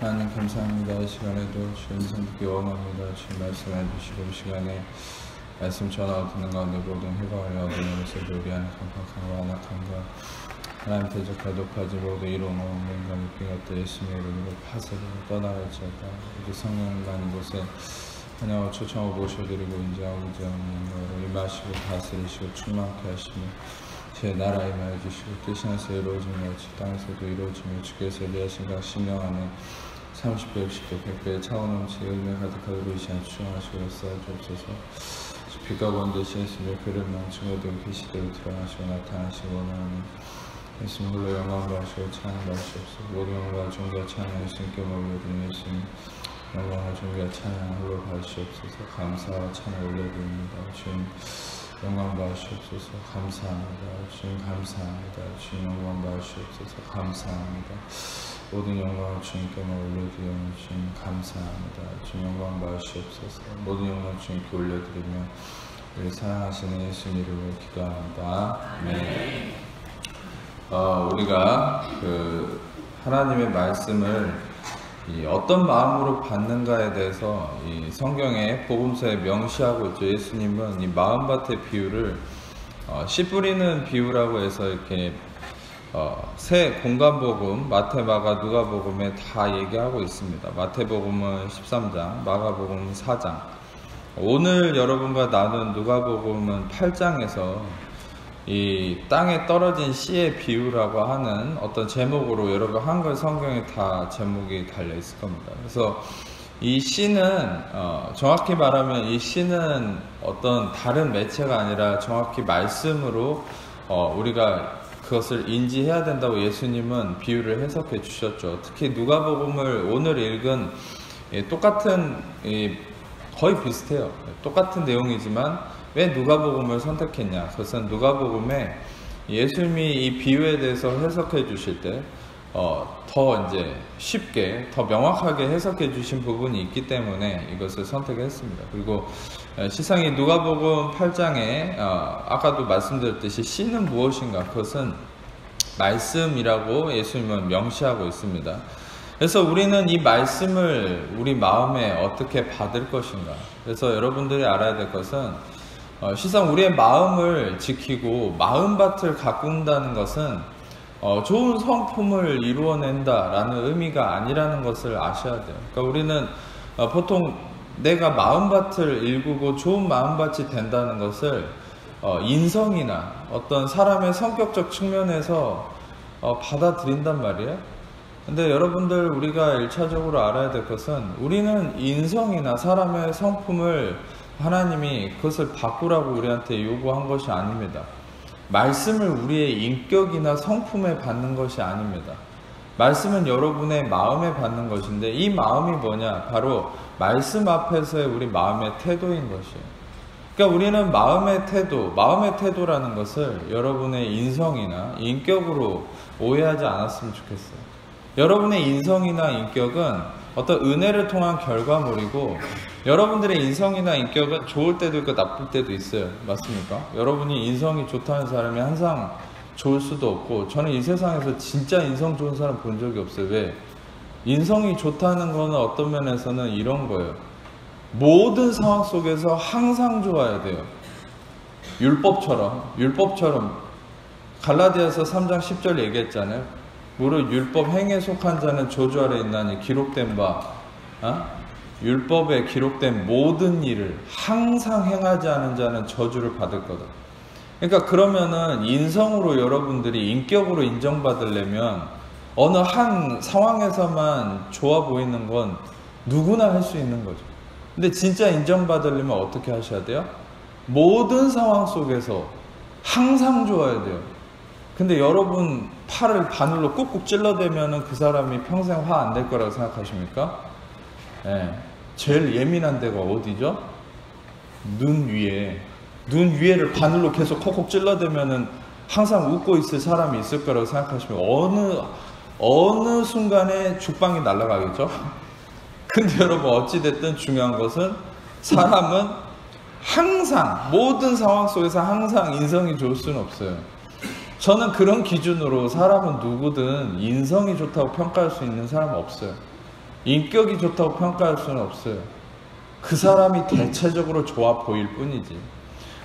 하나님 감사합니다. 이 시간에도 주님 인상 듣기 원합니다. 주님 말씀해 주시고 이 시간에 말씀 전하 듣는 가운데 모든 해방을 얻는 것을 우리 안에 강팍함과 안악함과 하나님 대적과 높아지 모두 이루어 놓은 감기 같다 예수님의 이름으로 파쇄를 떠나갈지어다. 이제 성령만 이곳에 환영하고 초청하고 모셔드리고 인자하고 의지하는 거로 임하시고 다스리시고 충만케 하시며 제 나라 임하여 주시고 뜻이 하나서 이루어진 것이 땅에서도 이루어지며 주께서 예리하신 각 심령 안에 30배, 60배, 100배의 차원 넘치게 은혜 가득하도록 이시간 추정하시고 역사하시옵소서. 빛과 원 되시으시며 그를 망치고 된 계시대로 드러나시고 나타나시고 원하는 예수님 홀로 영광 받으시고 찬양 받으시옵소서. 모든 영광과 존귀와 찬양 예수님께 올려드리는 예수님 영광과 존귀와 찬양 홀로 받으시옵소서. 감사와 찬양 올려드립니다. 주님 영광 받으시옵소서. 감사합니다. 주님 감사합니다. 주님 영광 받으시옵소서. 감사합니다. 모든 영광을 주님께만 올려드리며 주님 감사합니다. 주님 영광 받으시옵소서. 모든 영광을 주님께 올려드리며 우리 사랑하시는 예수님 이름으로 기도합니다. 네. 우리가 하나님의 말씀을 어떤 마음으로 받는가에 대해서 이 성경의 복음서에 명시하고 있죠. 예수님은 이 마음밭의 비유를 씨 뿌리는 비유라고 해서 이렇게 세 공간복음 마태, 마가, 누가복음에 다 얘기하고 있습니다. 마태복음은 13장, 마가복음은 4장. 오늘 여러분과 나눈 누가복음은 8장에서 이 땅에 떨어진 씨의 비유라고 하는 어떤 제목으로 여러분 한글 성경에 다 제목이 달려 있을 겁니다. 그래서 이 씨는 정확히 말하면 이 씨는 어떤 다른 매체가 아니라 정확히 말씀으로 우리가 그것을 인지해야 된다고 예수님은 비유를 해석해 주셨죠. 특히 누가복음을 오늘 읽은 똑같은 거의 비슷해요. 똑같은 내용이지만 왜 누가복음을 선택했냐? 그것은 누가복음에 예수님이 이 비유에 대해서 해석해 주실 때 더 이제 쉽게, 더 명확하게 해석해 주신 부분이 있기 때문에 이것을 선택했습니다. 그리고 시상이 누가복음 8장에 아까도 말씀드렸듯이 씨는 무엇인가? 그것은 말씀이라고 예수님은 명시하고 있습니다. 그래서 우리는 이 말씀을 우리 마음에 어떻게 받을 것인가? 그래서 여러분들이 알아야 될 것은 실상 우리의 마음을 지키고 마음밭을 가꾼다는 것은 좋은 성품을 이루어낸다라는 의미가 아니라는 것을 아셔야 돼요. 그러니까 우리는 보통 내가 마음밭을 일구고 좋은 마음밭이 된다는 것을 인성이나 어떤 사람의 성격적 측면에서 받아들인단 말이에요. 근데 여러분들 우리가 1차적으로 알아야 될 것은 우리는 인성이나 사람의 성품을 하나님이 그것을 바꾸라고 우리한테 요구한 것이 아닙니다. 말씀을 우리의 인격이나 성품에 받는 것이 아닙니다. 말씀은 여러분의 마음에 받는 것인데 이 마음이 뭐냐? 바로 말씀 앞에서의 우리 마음의 태도인 것이에요. 그러니까 우리는 마음의 태도라는 것을 여러분의 인성이나 인격으로 오해하지 않았으면 좋겠어요. 여러분의 인성이나 인격은 어떤 은혜를 통한 결과물이고 여러분들의 인성이나 인격은 좋을 때도 있고 나쁠 때도 있어요. 맞습니까? 여러분이 인성이 좋다는 사람이 항상 좋을 수도 없고 저는 이 세상에서 진짜 인성 좋은 사람 본 적이 없어요. 왜? 인성이 좋다는 거는 어떤 면에서는 이런 거예요. 모든 상황 속에서 항상 좋아야 돼요. 율법처럼 갈라디아서 3장 10절 얘기했잖아요. 무릇 율법 행에 속한 자는 저주 아래 있나니 기록된 바 율법에 기록된 모든 일을 항상 행하지 않은 자는 저주를 받을 거다. 그러니까 그러면은 인성으로 여러분들이 인격으로 인정받으려면 어느 한 상황에서만 좋아 보이는 건 누구나 할 수 있는 거죠. 근데 진짜 인정받으려면 어떻게 하셔야 돼요? 모든 상황 속에서 항상 좋아야 돼요. 근데 여러분 팔을 바늘로 꾹꾹 찔러대면은 그 사람이 평생 화 안 낼 거라고 생각하십니까? 네. 제일 예민한 데가 어디죠? 눈 위에를 바늘로 계속 콕콕 찔러대면은 항상 웃고 있을 사람이 있을 거라고 생각하시면 어느 순간에 죽방이 날아가겠죠? 근데 여러분 어찌됐든 중요한 것은 사람은 항상 모든 상황 속에서 항상 인성이 좋을 수는 없어요. 저는 그런 기준으로 사람은 누구든 인성이 좋다고 평가할 수 있는 사람은 없어요. 인격이 좋다고 평가할 수는 없어요. 그 사람이 대체적으로 좋아 보일 뿐이지.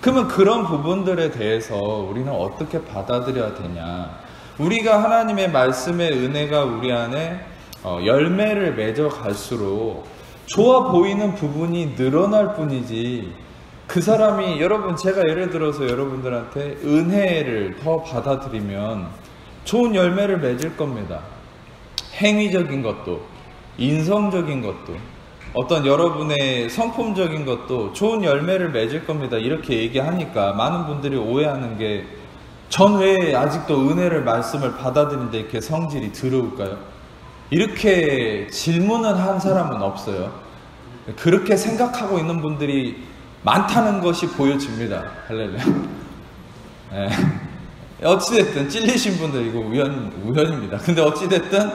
그러면 그런 부분들에 대해서 우리는 어떻게 받아들여야 되냐? 우리가 하나님의 말씀의 은혜가 우리 안에 열매를 맺어 갈수록 좋아 보이는 부분이 늘어날 뿐이지, 그 사람이, 여러분, 제가 예를 들어서 여러분들한테 은혜를 더 받아들이면 좋은 열매를 맺을 겁니다. 행위적인 것도, 인성적인 것도, 어떤 여러분의 성품적인 것도 좋은 열매를 맺을 겁니다. 이렇게 얘기하니까 많은 분들이 오해하는 게, 전 왜 아직도 은혜를, 말씀을 받아들이는데 이렇게 성질이 더러울까요? 이렇게 질문을 한 사람은 없어요. 그렇게 생각하고 있는 분들이 많다는 것이 보여집니다. 할렐루야. 네. 어찌됐든 찔리신 분들 이거 우연입니다. 근데 어찌됐든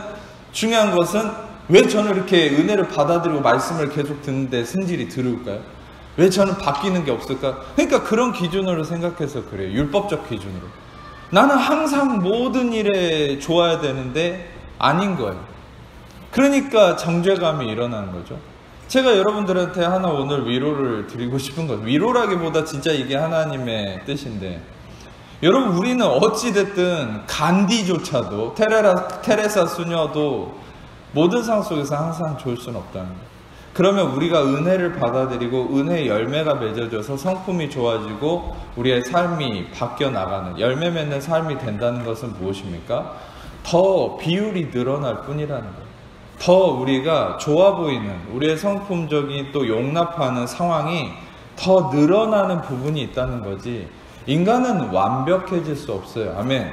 중요한 것은, 왜 저는 이렇게 은혜를 받아들이고 말씀을 계속 듣는데 성질이 더러울까요? 왜 저는 바뀌는 게 없을까? 그러니까 그런 기준으로 생각해서 그래요. 율법적 기준으로. 나는 항상 모든 일에 좋아야 되는데 아닌 거예요. 그러니까 정죄감이 일어나는 거죠. 제가 여러분들한테 하나 오늘 위로를 드리고 싶은 것, 위로라기보다 진짜 이게 하나님의 뜻인데, 여러분, 우리는 어찌됐든 간디조차도, 테레사 수녀도 모든 상황 속에서 항상 좋을 수는 없다는 거예요. 그러면 우리가 은혜를 받아들이고 은혜의 열매가 맺어져서 성품이 좋아지고 우리의 삶이 바뀌어 나가는, 열매 맺는 삶이 된다는 것은 무엇입니까? 더 비율이 늘어날 뿐이라는 거예요. 더 우리가 좋아 보이는, 우리의 성품적인 또 용납하는 상황이 더 늘어나는 부분이 있다는 거지, 인간은 완벽해질 수 없어요. 아멘.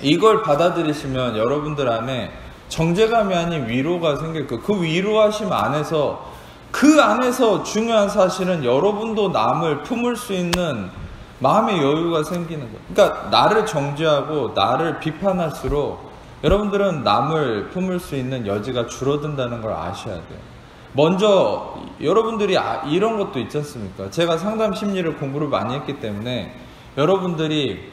이걸 받아들이시면 여러분들 안에 정죄감이 아닌 위로가 생길 거예요. 그 위로하심 안에서, 그 안에서 중요한 사실은 여러분도 남을 품을 수 있는 마음의 여유가 생기는 거예요. 그러니까 나를 정죄하고 나를 비판할수록 여러분들은 남을 품을 수 있는 여지가 줄어든다는 걸 아셔야 돼요. 먼저 여러분들이 이런 것도 있지 않습니까? 제가 상담 심리를 공부를 많이 했기 때문에 여러분들이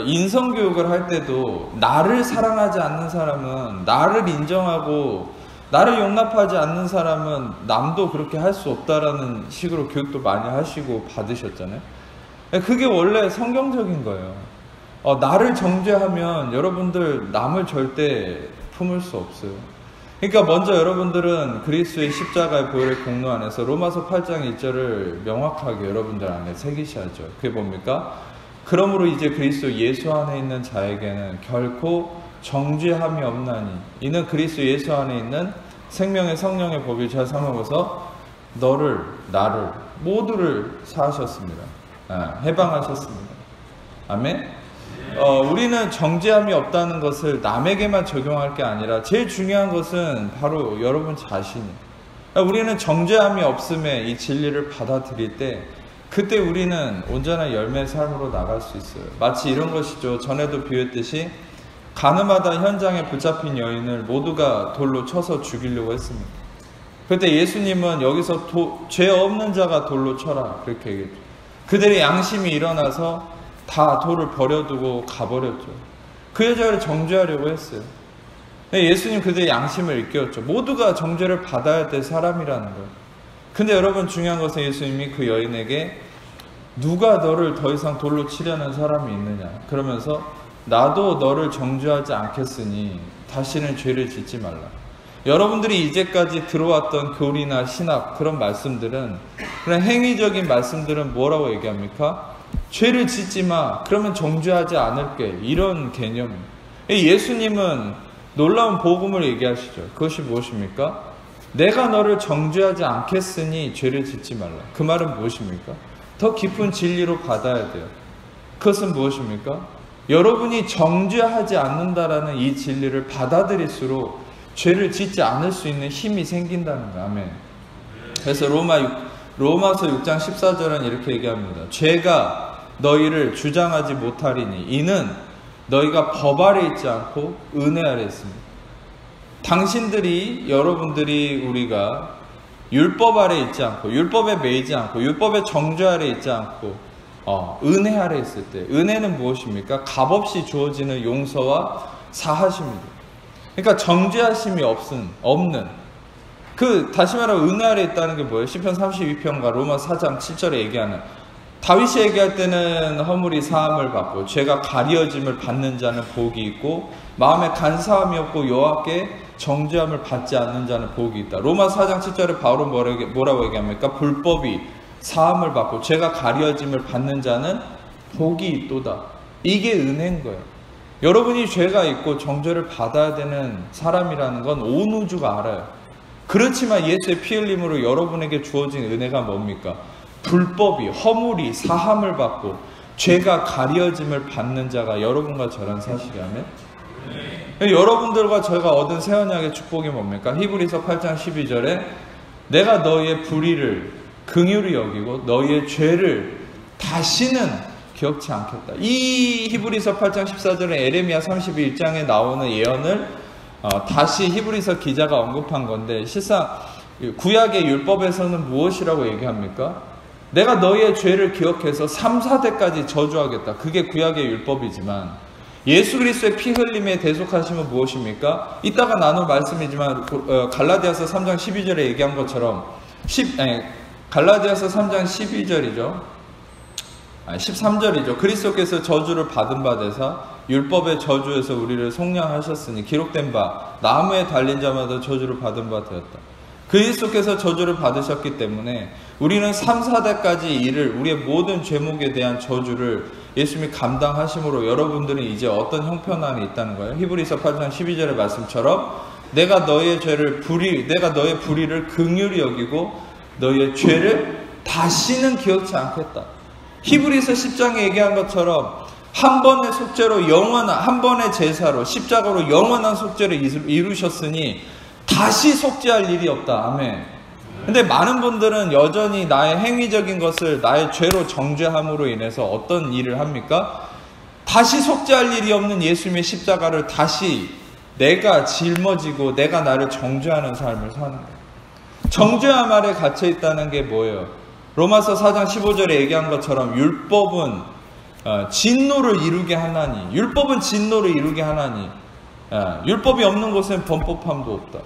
인성교육을 할 때도 나를 사랑하지 않는 사람은, 나를 인정하고 나를 용납하지 않는 사람은 남도 그렇게 할 수 없다라는 식으로 교육도 많이 하시고 받으셨잖아요. 그게 원래 성경적인 거예요. 나를 정죄하면 여러분들 남을 절대 품을 수 없어요. 그러니까 먼저 여러분들은 그리스도의 십자가의 보혈의 공로 안에서 로마서 8장 1절을 명확하게 여러분들 안에 새기셔야죠. 그게 뭡니까? 그러므로 이제 그리스도 예수 안에 있는 자에게는 결코 정죄함이 없나니, 이는 그리스도 예수 안에 있는 생명의 성령의 법이 잘 삼아서 너를, 나를, 모두를 사하셨습니다. 해방하셨습니다. 아멘. 우리는 정죄함이 없다는 것을 남에게만 적용할 게 아니라 제일 중요한 것은 바로 여러분 자신이, 우리는 정죄함이 없음에 이 진리를 받아들일 때, 그때 우리는 온전한 열매의 삶으로 나갈 수 있어요. 마치 이런 것이죠. 전에도 비유했듯이 가늠하다 현장에 붙잡힌 여인을 모두가 돌로 쳐서 죽이려고 했습니다. 그때 예수님은 여기서 죄 없는 자가 돌로 쳐라, 그렇게 얘기했죠. 그들의 양심이 일어나서 다 돌을 버려두고 가버렸죠. 그 여자를 정죄하려고 했어요. 예수님 그들의 양심을 일깨웠죠. 모두가 정죄를 받아야 될 사람이라는 거예요. 근데 여러분, 중요한 것은 예수님이 그 여인에게 누가 너를 더 이상 돌로 치려는 사람이 있느냐, 그러면서 나도 너를 정죄하지 않겠으니 다시는 죄를 짓지 말라. 여러분들이 이제까지 들어왔던 교리나 신학, 그런 말씀들은, 그런 행위적인 말씀들은 뭐라고 얘기합니까? 죄를 짓지 마, 그러면 정죄하지 않을게, 이런 개념. 예수님은 놀라운 복음을 얘기하시죠. 그것이 무엇입니까? 내가 너를 정죄하지 않겠으니 죄를 짓지 말라. 그 말은 무엇입니까? 더 깊은 진리로 받아야 돼요. 그것은 무엇입니까? 여러분이 정죄하지 않는다라는 이 진리를 받아들일수록 죄를 짓지 않을 수 있는 힘이 생긴다는 거예요. 아멘. 그래서 로마서 6장 14절은 이렇게 얘기합니다. 죄가 너희를 주장하지 못하리니 이는 너희가 법 아래 있지 않고 은혜 아래 있습니다. 당신들이, 여러분들이, 우리가 율법 아래 있지 않고, 율법에 매이지 않고, 율법의 정죄 아래 있지 않고 은혜 아래 있을 때, 은혜는 무엇입니까? 값없이 주어지는 용서와 사하심입니다. 그러니까 정죄하심이 없는. 다시 말하면 은혜 아래 있다는 게 뭐예요? 시편 32편과 로마 4장 7절에 얘기하는, 다윗이 얘기할 때는 허물이 사함을 받고 죄가 가려짐을 받는 자는 복이 있고 마음에 간사함이 없고 여호와께 정죄함을 받지 않는 자는 복이 있다. 로마 4장 7절에 바울은 뭐라고 얘기합니까? 불법이 사함을 받고 죄가 가려짐을 받는 자는 복이 있도다. 이게 은혜인 거예요. 여러분이 죄가 있고 정죄를 받아야 되는 사람이라는 건 온 우주가 알아요. 그렇지만 예수의 피 흘림으로 여러분에게 주어진 은혜가 뭡니까? 불법이, 허물이 사함을 받고 죄가 가려짐을 받는 자가 여러분과 저란 사실이라면, 여러분들과 저희가 얻은 새 언약의 축복이 뭡니까? 히브리서 8장 12절에 내가 너희의 불의를 긍휼히 여기고 너희의 죄를 다시는 기억치 않겠다. 이 히브리서 8장 14절에 에레미야 31장에 나오는 예언을 다시 히브리서 기자가 언급한 건데, 실상 구약의 율법에서는 무엇이라고 얘기합니까? 내가 너희의 죄를 기억해서 3, 4대까지 저주하겠다. 그게 구약의 율법이지만 예수 그리스도의 피 흘림에 대속하심은 무엇입니까? 이따가 나눌 말씀이지만 갈라디아서 3장 12절에 얘기한 것처럼 갈라디아서 3장 12절이죠. 13절이죠. 그리스도께서 저주를 받은 바 되사 율법의 저주에서 우리를 속량하셨으니 기록된 바 나무에 달린 자마다 저주를 받은 바 되었다. 그리스도께서 저주를 받으셨기 때문에 우리는 3, 4대까지 이를 우리의 모든 죄목에 대한 저주를 예수님이 감당하심으로 여러분들은 이제 어떤 형편 안에 있다는 거예요. 히브리서 8장 12절의 말씀처럼 내가 너의 불의를 긍휼히 여기고 너희의 죄를 다시는 기억치 않겠다. 히브리서 10장에 얘기한 것처럼 한 번의 속죄로 한 번의 제사로 십자가로 영원한 속죄를 이루셨으니 다시 속죄할 일이 없다. 아멘. 근데 많은 분들은 여전히 나의 행위적인 것을 나의 죄로 정죄함으로 인해서 어떤 일을 합니까? 다시 속죄할 일이 없는 예수님의 십자가를 다시 내가 짊어지고 내가 나를 정죄하는 삶을 사는 거예요. 정죄함 아래 갇혀 있다는 게 뭐예요? 로마서 4장 15절에 얘기한 것처럼 율법은 진노를 이루게 하나니, 율법은 진노를 이루게 하나니, 율법이 없는 곳엔 범법함도 없다.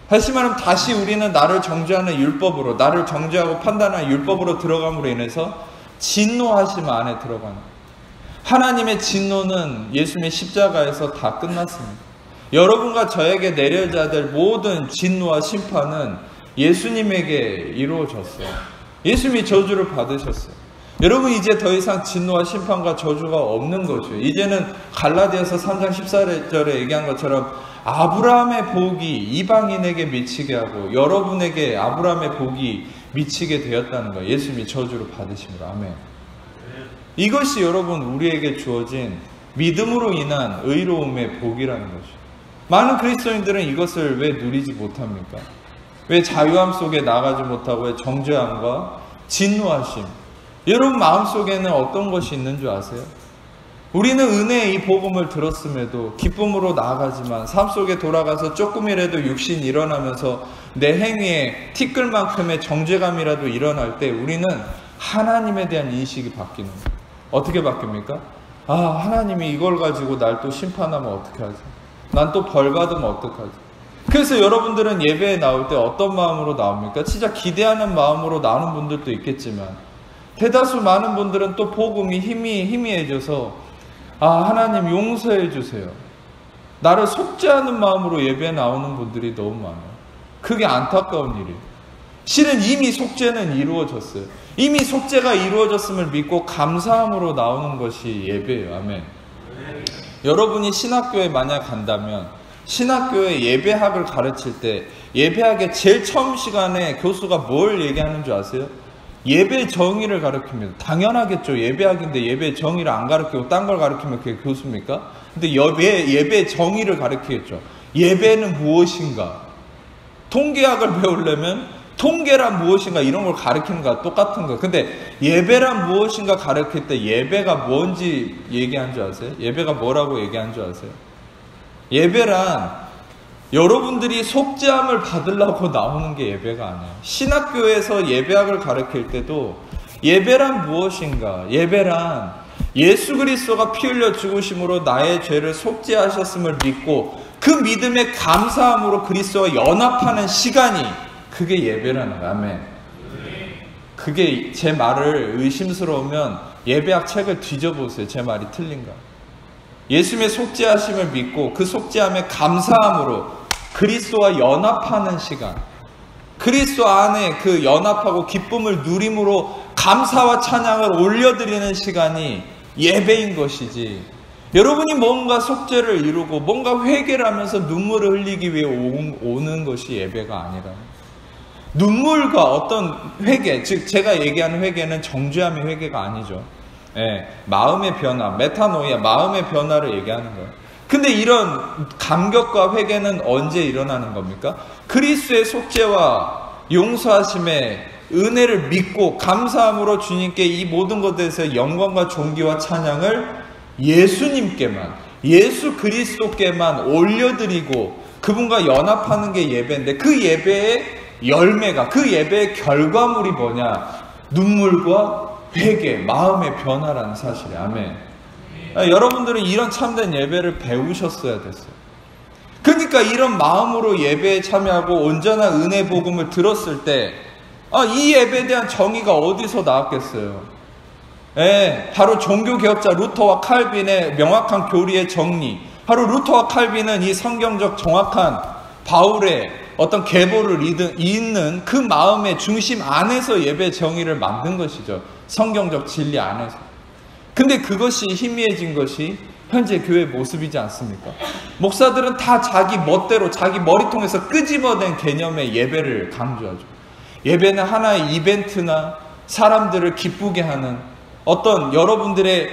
다시 말하면 다시 우리는 나를 정죄하는 율법으로, 나를 정죄하고 판단하는 율법으로 들어감으로 인해서 진노하심 안에 들어가는 거예요. 하나님의 진노는 예수님의 십자가에서 다 끝났습니다. 여러분과 저에게 내려져야 될 모든 진노와 심판은 예수님에게 이루어졌어요. 예수님이 저주를 받으셨어요. 여러분 이제 더 이상 진노와 심판과 저주가 없는 거죠. 이제는 갈라디아서 3장 14절에 얘기한 것처럼 아브라함의 복이 이방인에게 미치게 하고 여러분에게 아브라함의 복이 미치게 되었다는 거예요. 예수님이 저주를 받으심으로. 아멘. 이것이 여러분 우리에게 주어진 믿음으로 인한 의로움의 복이라는 거죠. 많은 그리스도인들은 이것을 왜 누리지 못합니까? 왜 자유함 속에 나가지 못하고 왜 정죄함과 진노하심? 여러분 마음속에는 어떤 것이 있는 줄 아세요? 우리는 은혜의 이 복음을 들었음에도 기쁨으로 나아가지만 삶 속에 돌아가서 조금이라도 육신이 일어나면서 내 행위에 티끌만큼의 정죄감이라도 일어날 때 우리는 하나님에 대한 인식이 바뀌는 거예요. 어떻게 바뀝니까? 아, 하나님이 이걸 가지고 날 또 심판하면 어떻게 하지? 난 또 벌 받으면 어떡하지? 그래서 여러분들은 예배에 나올 때 어떤 마음으로 나옵니까? 진짜 기대하는 마음으로 나오는 분들도 있겠지만 대다수 많은 분들은 또 복음이 희미해져서 아, 하나님 용서해 주세요. 나를 속죄하는 마음으로 예배에 나오는 분들이 너무 많아요. 그게 안타까운 일이에요. 실은 이미 속죄는 이루어졌어요. 이미 속죄가 이루어졌음을 믿고 감사함으로 나오는 것이 예배예요. 아멘. 여러분이 신학교에 만약 간다면 신학교의 예배학을 가르칠 때 예배학의 제일 처음 시간에 교수가 뭘 얘기하는 줄 아세요? 예배 정의를 가르칩니다. 당연하겠죠. 예배학인데 예배 정의를 안 가르치고 딴 걸 가르치면 그게 교수입니까? 근데 예배 정의를 가르치겠죠. 예배는 무엇인가? 통계학을 배우려면 통계란 무엇인가 이런 걸 가르치는 거와 똑같은 거. 근데 예배란 무엇인가 가르칠 때 예배가 뭔지 얘기한 줄 아세요? 예배가 뭐라고 얘기한 줄 아세요? 예배란 여러분들이 속죄함을 받으려고 나오는 게 예배가 아니에요. 신학교에서 예배학을 가르칠 때도 예배란 무엇인가? 예배란 예수 그리스도가 피 흘려 죽으심으로 나의 죄를 속죄하셨음을 믿고 그 믿음의 감사함으로 그리스도와 연합하는 시간이 그게 예배라는 거야. 아멘. 그게 제 말을 의심스러우면 예배학 책을 뒤져보세요. 제 말이 틀린가. 예수님의 속죄하심을 믿고 그 속죄함의 감사함으로 그리스도와 연합하는 시간, 그리스도 안에 그 연합하고 기쁨을 누림으로 감사와 찬양을 올려드리는 시간이 예배인 것이지, 여러분이 뭔가 속죄를 이루고 뭔가 회개를 하면서 눈물을 흘리기 위해 오는 것이 예배가 아니라, 눈물과 어떤 회개, 즉 제가 얘기하는 회개는 정죄함의 회개가 아니죠. 예, 마음의 변화, 메타노이아, 마음의 변화를 얘기하는 거예요. 근데 이런 감격과 회개는 언제 일어나는 겁니까? 그리스도의 속죄와 용서하심의 은혜를 믿고 감사함으로 주님께 이 모든 것에 대해서 영광과 존귀와 찬양을 예수님께만, 예수 그리스도께만 올려드리고 그분과 연합하는 게 예배인데, 그 예배의 열매가, 그 예배의 결과물이 뭐냐? 눈물과 회개, 마음의 변화라는 사실이에요. 아멘. 여러분들은 이런 참된 예배를 배우셨어야 됐어요. 그러니까 이런 마음으로 예배에 참여하고 온전한 은혜 복음을 들었을 때, 이 예배에 대한 정의가 어디서 나왔겠어요? 예, 바로 종교개혁자 루터와 칼빈의 명확한 교리의 정리, 바로 루터와 칼빈은 이 성경적 정확한 바울의 어떤 계보를 잇는 그 마음의 중심 안에서 예배 정의를 만든 것이죠. 성경적 진리 안에서. 근데 그것이 희미해진 것이 현재 교회의 모습이지 않습니까? 목사들은 다 자기 멋대로 자기 머리통에서 끄집어낸 개념의 예배를 강조하죠. 예배는 하나의 이벤트나 사람들을 기쁘게 하는 어떤 여러분들의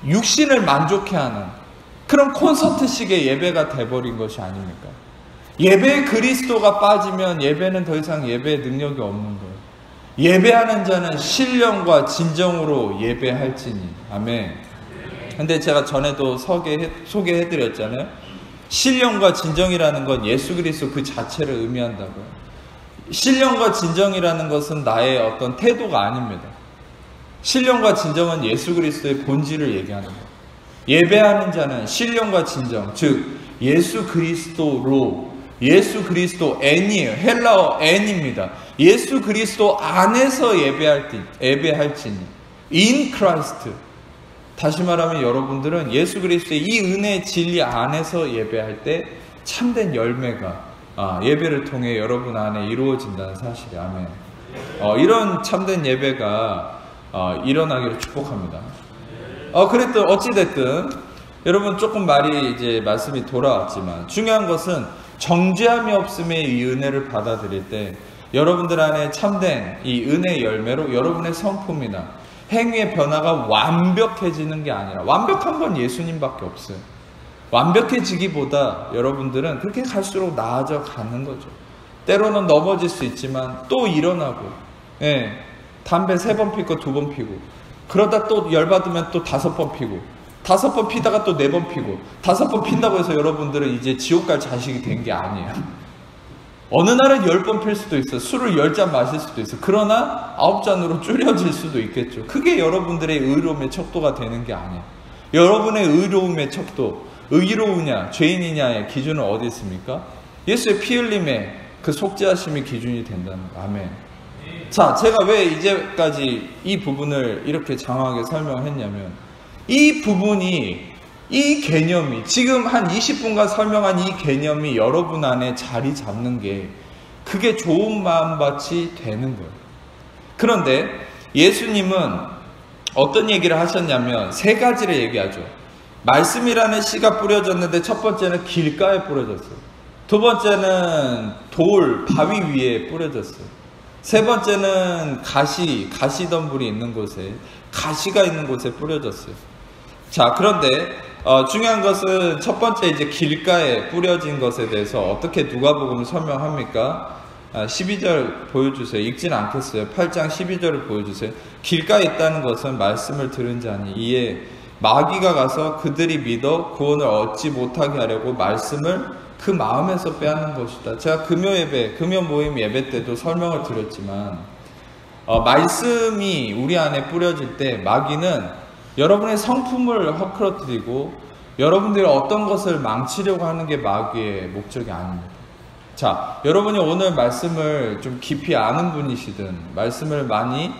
육신을 만족해 하는 그런 콘서트식의 예배가 돼버린 것이 아닙니까? 예배에 그리스도가 빠지면 예배는 더 이상 예배의 능력이 없는 거예요. 예배하는 자는 신령과 진정으로 예배할지니. 아멘. 근데 제가 전에도 소개해드렸잖아요. 신령과 진정이라는 건 예수 그리스도 그 자체를 의미한다고요. 신령과 진정이라는 것은 나의 어떤 태도가 아닙니다. 신령과 진정은 예수 그리스도의 본질을 얘기하는 거예요. 예배하는 자는 신령과 진정, 즉 예수 그리스도로, 예수 그리스도 N이에요. 헬라어 N입니다. 예수 그리스도 안에서 예배할지니. In Christ. 다시 말하면 여러분들은 예수 그리스도의 이 은혜의 진리 안에서 예배할 때 참된 열매가 예배를 통해 여러분 안에 이루어진다는 사실이. 아멘. 이런 참된 예배가 일어나기를 축복합니다. 그랬든 어찌됐든 여러분, 조금 말씀이 돌아왔지만 중요한 것은 정죄함이 없음의 이 은혜를 받아들일 때 여러분들 안에 참된 이 은혜의 열매로 여러분의 성품이나 행위의 변화가 완벽해지는 게 아니라, 완벽한 건 예수님밖에 없어요. 완벽해지기보다 여러분들은 그렇게 갈수록 나아져 가는 거죠. 때로는 넘어질 수 있지만 또 일어나고, 담배 3번 피고 2번 피고, 그러다 또 열받으면 또 5번 피고, 5번 피다가 또 4번 피고, 5번 핀다고 해서 여러분들은 이제 지옥 갈 자식이 된 게 아니에요. 어느 날은 10번 필 수도 있어. 술을 10잔 마실 수도 있어. 그러나 9잔으로 줄여질 수도 있겠죠. 그게 여러분들의 의로움의 척도가 되는 게 아니에요. 여러분의 의로움의 척도, 의로우냐 죄인이냐의 기준은 어디 있습니까? 예수의 피 흘림의 그 속죄하심이 기준이 된다는 거. 아멘. 자, 제가 왜 이제까지 이 부분을 이렇게 장황하게 설명했냐면, 이 부분이, 이 개념이, 지금 한 20분간 설명한 이 개념이 여러분 안에 자리 잡는 게, 그게 좋은 마음밭이 되는 거예요. 그런데 예수님은 어떤 얘기를 하셨냐면 3가지를 얘기하죠. 말씀이라는 씨가 뿌려졌는데 첫 번째는 길가에 뿌려졌어요. 2번째는 바위 위에 뿌려졌어요. 3번째는 가시덤불이 있는 곳에, 가시가 있는 곳에 뿌려졌어요. 자, 그런데 중요한 것은 첫 번째 이제 길가에 뿌려진 것에 대해서 어떻게 누가복음을 설명합니까? 12절 보여주세요. 읽지는 않겠어요. 8장 12절을 보여주세요. 길가에 있다는 것은 말씀을 들은 자니 이에 마귀가 가서 그들이 믿어 구원을 얻지 못하게 하려고 말씀을 그 마음에서 빼앗는 것이다. 제가 금요 모임 예배 때도 설명을 드렸지만, 말씀이 우리 안에 뿌려질 때 마귀는 여러분의 성품을 헛크러뜨리고 여러분들이 어떤 것을 망치려고 하는 게 마귀의 목적이 아닙니다. 자, 여러분이 오늘 말씀을 좀 깊이 아는 분이시든 말씀을 많이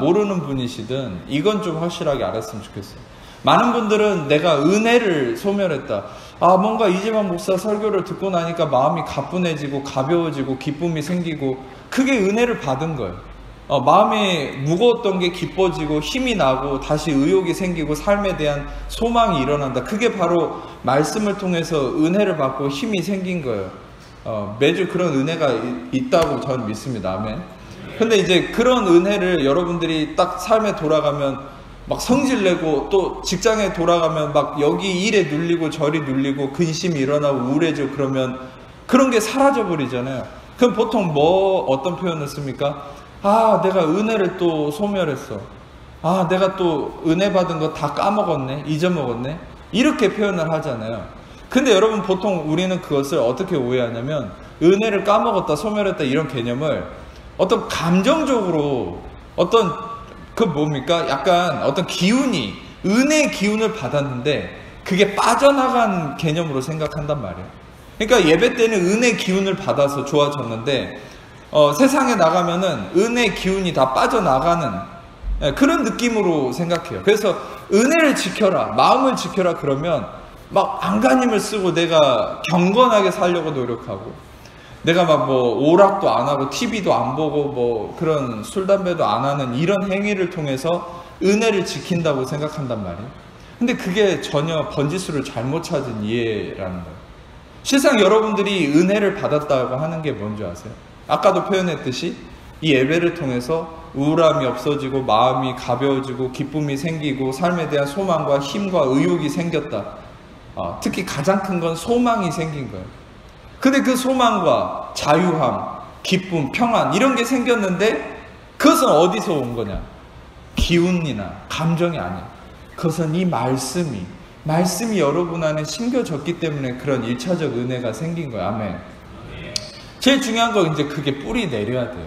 모르는 분이시든 이건 좀 확실하게 알았으면 좋겠어요. 많은 분들은 내가 은혜를 소멸했다. 뭔가 이재만 목사 설교를 듣고 나니까 마음이 가뿐해지고 가벼워지고 기쁨이 생기고, 그게 은혜를 받은 거예요. 마음이 무거웠던 게 기뻐지고 힘이 나고 다시 의욕이 생기고 삶에 대한 소망이 일어난다. 그게 바로 말씀을 통해서 은혜를 받고 힘이 생긴 거예요. 매주 그런 은혜가 있다고 저는 믿습니다. 아멘. 근데 이제 그런 은혜를 여러분들이 딱 삶에 돌아가면 막 성질내고, 또 직장에 돌아가면 막 여기 일에 눌리고 저리 눌리고 근심이 일어나고 우울해지고, 그러면 그런 게 사라져 버리잖아요. 그럼 보통 어떤 표현을 씁니까? 내가 은혜를 또 소멸했어. 내가 또 은혜 받은 거 다 까먹었네, 잊어먹었네, 이렇게 표현을 하잖아요. 근데 여러분, 보통 우리는 그것을 어떻게 오해하냐면, 은혜를 까먹었다, 소멸했다 이런 개념을 어떤 감정적으로 약간 어떤 기운이, 은혜의 기운을 받았는데 그게 빠져나간 개념으로 생각한단 말이에요. 그러니까 예배 때는 은혜의 기운을 받아서 좋아졌는데 세상에 나가면은 은혜의 기운이 다 빠져나가는 그런 느낌으로 생각해요. 그래서 은혜를 지켜라, 마음을 지켜라 그러면 막 안간힘을 쓰고 내가 경건하게 살려고 노력하고, 내가 막 오락도 안 하고 TV도 안 보고 그런 술 담배도 안 하는 이런 행위를 통해서 은혜를 지킨다고 생각한단 말이에요. 근데 그게 전혀 번지수를 잘못 찾은 이해라는 거예요. 실상 여러분들이 은혜를 받았다고 하는 게 뭔지 아세요? 아까도 표현했듯이 이 예배를 통해서 우울함이 없어지고 마음이 가벼워지고 기쁨이 생기고 삶에 대한 소망과 힘과 의욕이 생겼다. 특히 가장 큰 건 소망이 생긴 거예요. 근데 그 소망과 자유함, 기쁨, 평안 이런 게 생겼는데 그것은 어디서 온 거냐? 기운이나 감정이 아니야. 그것은 이 말씀이 여러분 안에 심겨졌기 때문에 그런 1차적 은혜가 생긴 거예요. 아멘. 제일 중요한 건 이제 그게 뿌리 내려야 돼요.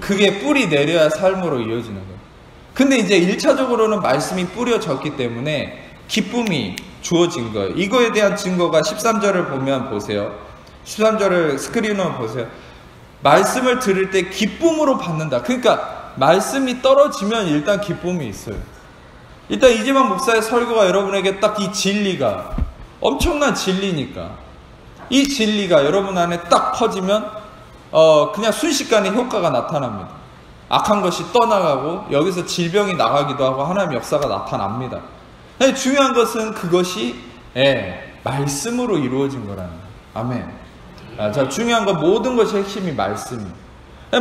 그게 뿌리 내려야 삶으로 이어지는 거예요. 근데 이제 1차적으로는 말씀이 뿌려졌기 때문에 기쁨이 주어진 거예요. 이거에 대한 증거가 13절을 보면 보세요. 13절을 스크린으로 보세요. 말씀을 들을 때 기쁨으로 받는다. 그러니까 말씀이 떨어지면 일단 기쁨이 있어요. 일단 이재만 목사의 설교가 여러분에게 딱 이 진리가, 엄청난 진리니까 이 진리가 여러분 안에 딱 퍼지면 그냥 순식간에 효과가 나타납니다. 악한 것이 떠나가고 여기서 질병이 나가기도 하고 하나님의 역사가 나타납니다. 근데 중요한 것은 그것이 말씀으로 이루어진 거라는 거예요. 아멘. 자, 중요한 건 모든 것의 핵심이 말씀이에요.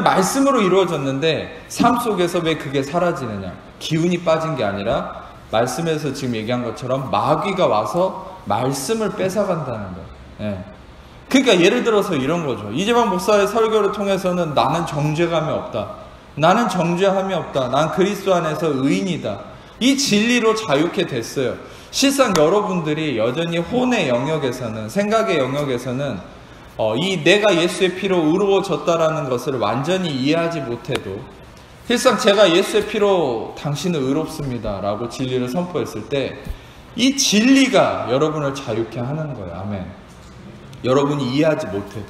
말씀으로 이루어졌는데 삶 속에서 왜 그게 사라지느냐? 기운이 빠진 게 아니라 말씀에서 지금 얘기한 것처럼 마귀가 와서 말씀을 뺏어간다는 거예요. 그러니까 예를 들어서 이런 거죠. 이재만 목사의 설교를 통해서는 나는 정죄감이 없다, 나는 정죄함이 없다, 난 그리스도 안에서 의인이다, 이 진리로 자유케 됐어요. 실상 여러분들이 여전히 혼의 영역에서는, 생각의 영역에서는 이 내가 예수의 피로 의로워졌다라는 것을 완전히 이해하지 못해도, 실상 제가 예수의 피로 당신은 의롭습니다 라고 진리를 선포했을 때 이 진리가 여러분을 자유케 하는 거예요. 아멘. 여러분이 이해하지 못해도.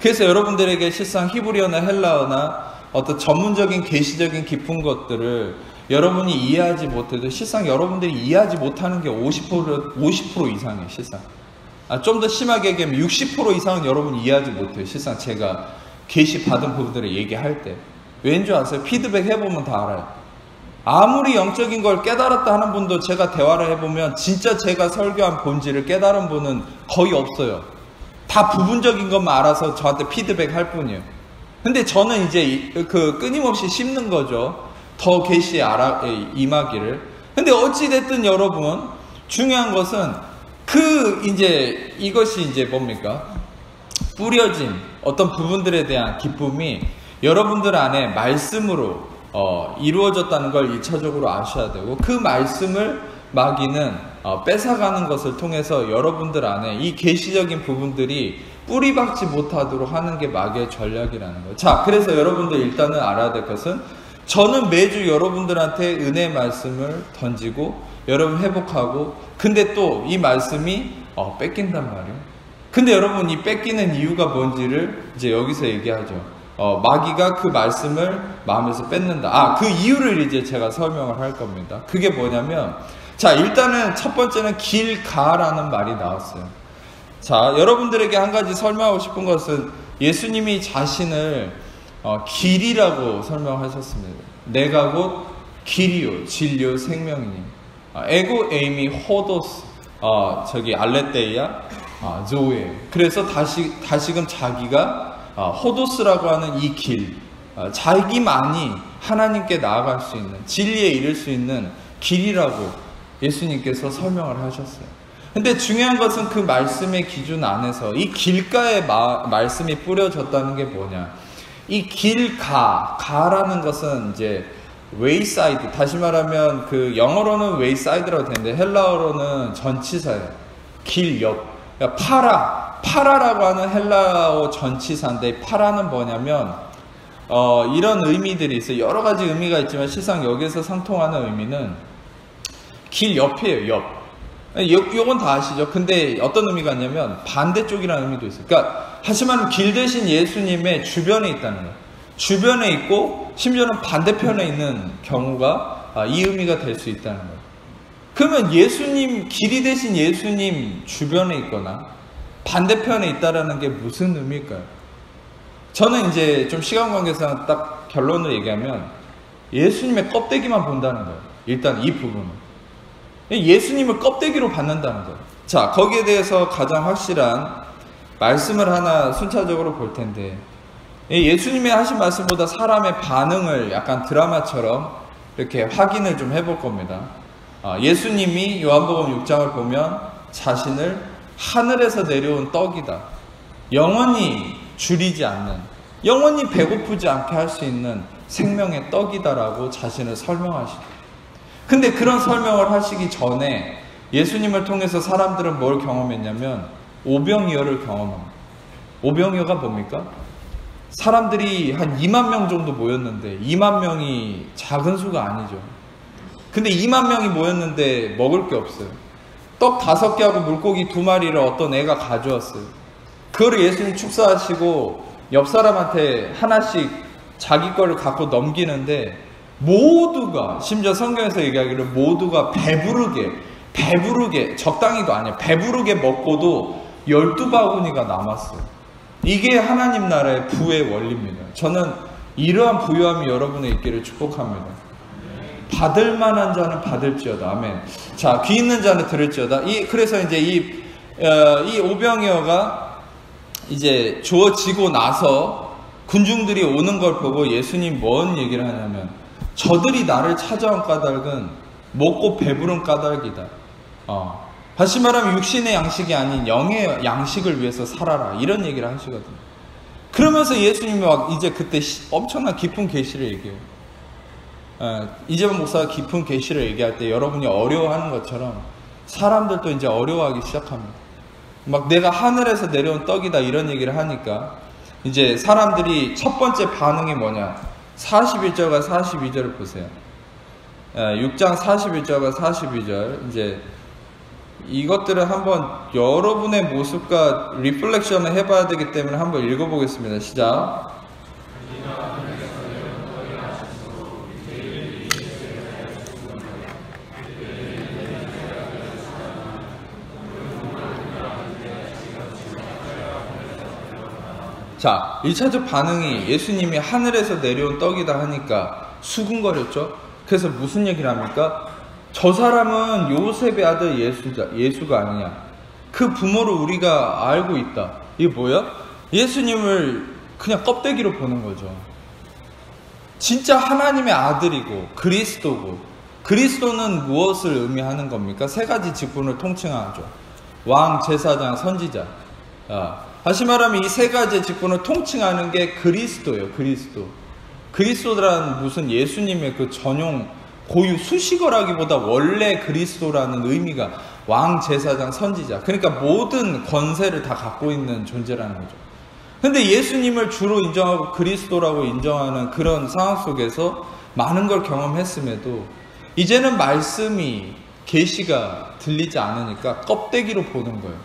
그래서 여러분들에게 실상 히브리어나 헬라어나 어떤 전문적인 계시적인 깊은 것들을 여러분이 이해하지 못해도 실상 여러분들이 이해하지 못하는 게 50% 이상이에요. 실상 좀 더 심하게 얘기하면 60% 이상은 여러분이 이해하지 못해요. 실상 제가 계시 받은 부분들을 얘기할 때. 왠지 아세요? 피드백 해보면 다 알아요. 아무리 영적인 걸 깨달았다 하는 분도 제가 대화를 해보면 진짜 제가 설교한 본질을 깨달은 분은 거의 없어요. 다 부분적인 것만 알아서 저한테 피드백 할 뿐이에요. 근데 저는 이제 끊임없이 씹는 거죠. 더 계시에 임하기를. 근데 어찌됐든 여러분, 중요한 것은 이것이 이제 뭡니까? 뿌려진 어떤 부분들에 대한 기쁨이 여러분들 안에 말씀으로 이루어졌다는 걸 1차적으로 아셔야 되고, 그 말씀을 마귀는 뺏어가는 것을 통해서 여러분들 안에 이 계시적인 부분들이 뿌리박지 못하도록 하는 게 마귀의 전략이라는 거예요. 자, 그래서 여러분들 일단은 알아야 될 것은 저는 매주 여러분들한테 은혜의 말씀을 던지고 여러분 회복하고, 근데 또 이 말씀이 뺏긴단 말이에요. 근데 여러분, 이 뺏기는 이유가 뭔지를 이제 여기서 얘기하죠. 마귀가 그 말씀을 마음에서 뺏는다. 그 이유를 이제 제가 설명을 할 겁니다. 그게 뭐냐면, 자, 일단은 첫 번째는 길가라는 말이 나왔어요. 자, 여러분들에게 한 가지 설명하고 싶은 것은, 예수님이 자신을 길이라고 설명하셨습니다. 내가 곧 길이요 진리요 생명이니. 에고 에이미 호도스, 알레테이아 조에. 그래서 다시금 자기가 호도스라고 하는 이 길, 자기만이 하나님께 나아갈 수 있는, 진리에 이를 수 있는 길이라고 예수님께서 설명을 하셨어요. 근데 중요한 것은 그 말씀의 기준 안에서 이 길가에 말씀이 뿌려졌다는 게 뭐냐, 이 가라는 것은 이제 웨이사이드, 다시 말하면 그 영어로는 웨이사이드라고 되는데 헬라어로는 전치사예요. 길 옆. 그러니까 파라라고 하는 헬라어 전치사인데, 파라는 뭐냐면 이런 의미들이 있어요. 여러 가지 의미가 있지만 실상 여기서 상통하는 의미는 길 옆이에요. 옆. 요건 다 아시죠? 근데 어떤 의미가 있냐면 반대쪽이라는 의미도 있어요. 그러니까 하지만 길 대신 예수님의 주변에 있다는 거예요. 주변에 있고 심지어는 반대편에 있는 경우가 이 의미가 될 수 있다는 거예요. 그러면 예수님, 길이 대신 예수님 주변에 있거나 반대편에 있다라는 게 무슨 의미일까요? 저는 이제 좀 시간 관계상 딱 결론을 얘기하면 예수님의 껍데기만 본다는 거예요. 일단 이 부분은 예수님을 껍데기로 받는다는 거예요. 자, 거기에 대해서 가장 확실한 말씀을 하나 순차적으로 볼 텐데, 예수님이 하신 말씀보다 사람의 반응을 약간 드라마처럼 이렇게 확인을 좀 해볼 겁니다. 예수님이 요한복음 6장을 보면 자신을 하늘에서 내려온 떡이다, 영원히 줄이지 않는, 영원히 배고프지 않게 할 수 있는 생명의 떡이다라고 자신을 설명하시죠. 근데 그런 설명을 하시기 전에 예수님을 통해서 사람들은 뭘 경험했냐면 오병이어를 경험합니다. 오병이어가 뭡니까? 사람들이 한 2만 명 정도 모였는데, 2만 명이 작은 수가 아니죠. 근데 2만 명이 모였는데 먹을 게 없어요. 떡 5개하고 물고기 2마리를 어떤 애가 가져왔어요. 그거를 예수님 축사하시고 옆 사람한테 하나씩 자기 거를 갖고 넘기는데, 모두가, 심지어 성경에서 얘기하기를 모두가 배부르게, 적당히도 아니에요, 배부르게 먹고도 12바구니가 남았어요. 이게 하나님 나라의 부의 원리입니다. 저는 이러한 부유함이 여러분의 있기를 축복합니다. 받을 만한 자는 받을지어다. 아멘. 자, 귀 있는 자는 들을지어다. 그래서 이제 이 오병이어가 이제 주어지고 나서 군중들이 오는 걸 보고 예수님 뭔 얘기를 하냐면, 저들이 나를 찾아온 까닭은 먹고 배부른 까닭이다. 다시 말하면 육신의 양식이 아닌 영의 양식을 위해서 살아라, 이런 얘기를 하시거든요. 그러면서 예수님이 막 이제 그때 엄청난 깊은 계시를 얘기해요. 이재범 목사가 깊은 계시를 얘기할 때 여러분이 어려워하는 것처럼 사람들도 이제 어려워하기 시작합니다. 막 내가 하늘에서 내려온 떡이다, 이런 얘기를 하니까 이제 사람들이 첫 번째 반응이 뭐냐, 41절과 42절을 보세요. 6장 41절과 42절, 이제 이것들을 한번 여러분의 모습과 리플렉션을 해봐야 되기 때문에 한번 읽어보겠습니다. 시작. 자, 1차적 반응이 예수님이 하늘에서 내려온 떡이다 하니까 수군거렸죠. 그래서 무슨 얘기를 합니까? 저 사람은 요셉의 아들 예수가 아니냐, 그 부모를 우리가 알고 있다. 이게 뭐야? 예수님을 그냥 껍데기로 보는 거죠. 진짜 하나님의 아들이고 그리스도고, 그리스도는 무엇을 의미하는 겁니까? 3가지 직분을 통칭하죠. 왕, 제사장, 선지자. 다시 말하면 이 3가지 직분을 통칭하는 게 그리스도예요. 그리스도라는 무슨 예수님의 그 전용 고유 수식어라기보다 원래 그리스도라는 의미가 왕, 제사장, 선지자, 그러니까 모든 권세를 다 갖고 있는 존재라는 거죠. 근데 예수님을 주로 인정하고 그리스도라고 인정하는 그런 상황 속에서 많은 걸 경험했음에도 이제는 말씀이 계시가 들리지 않으니까 껍데기로 보는 거예요.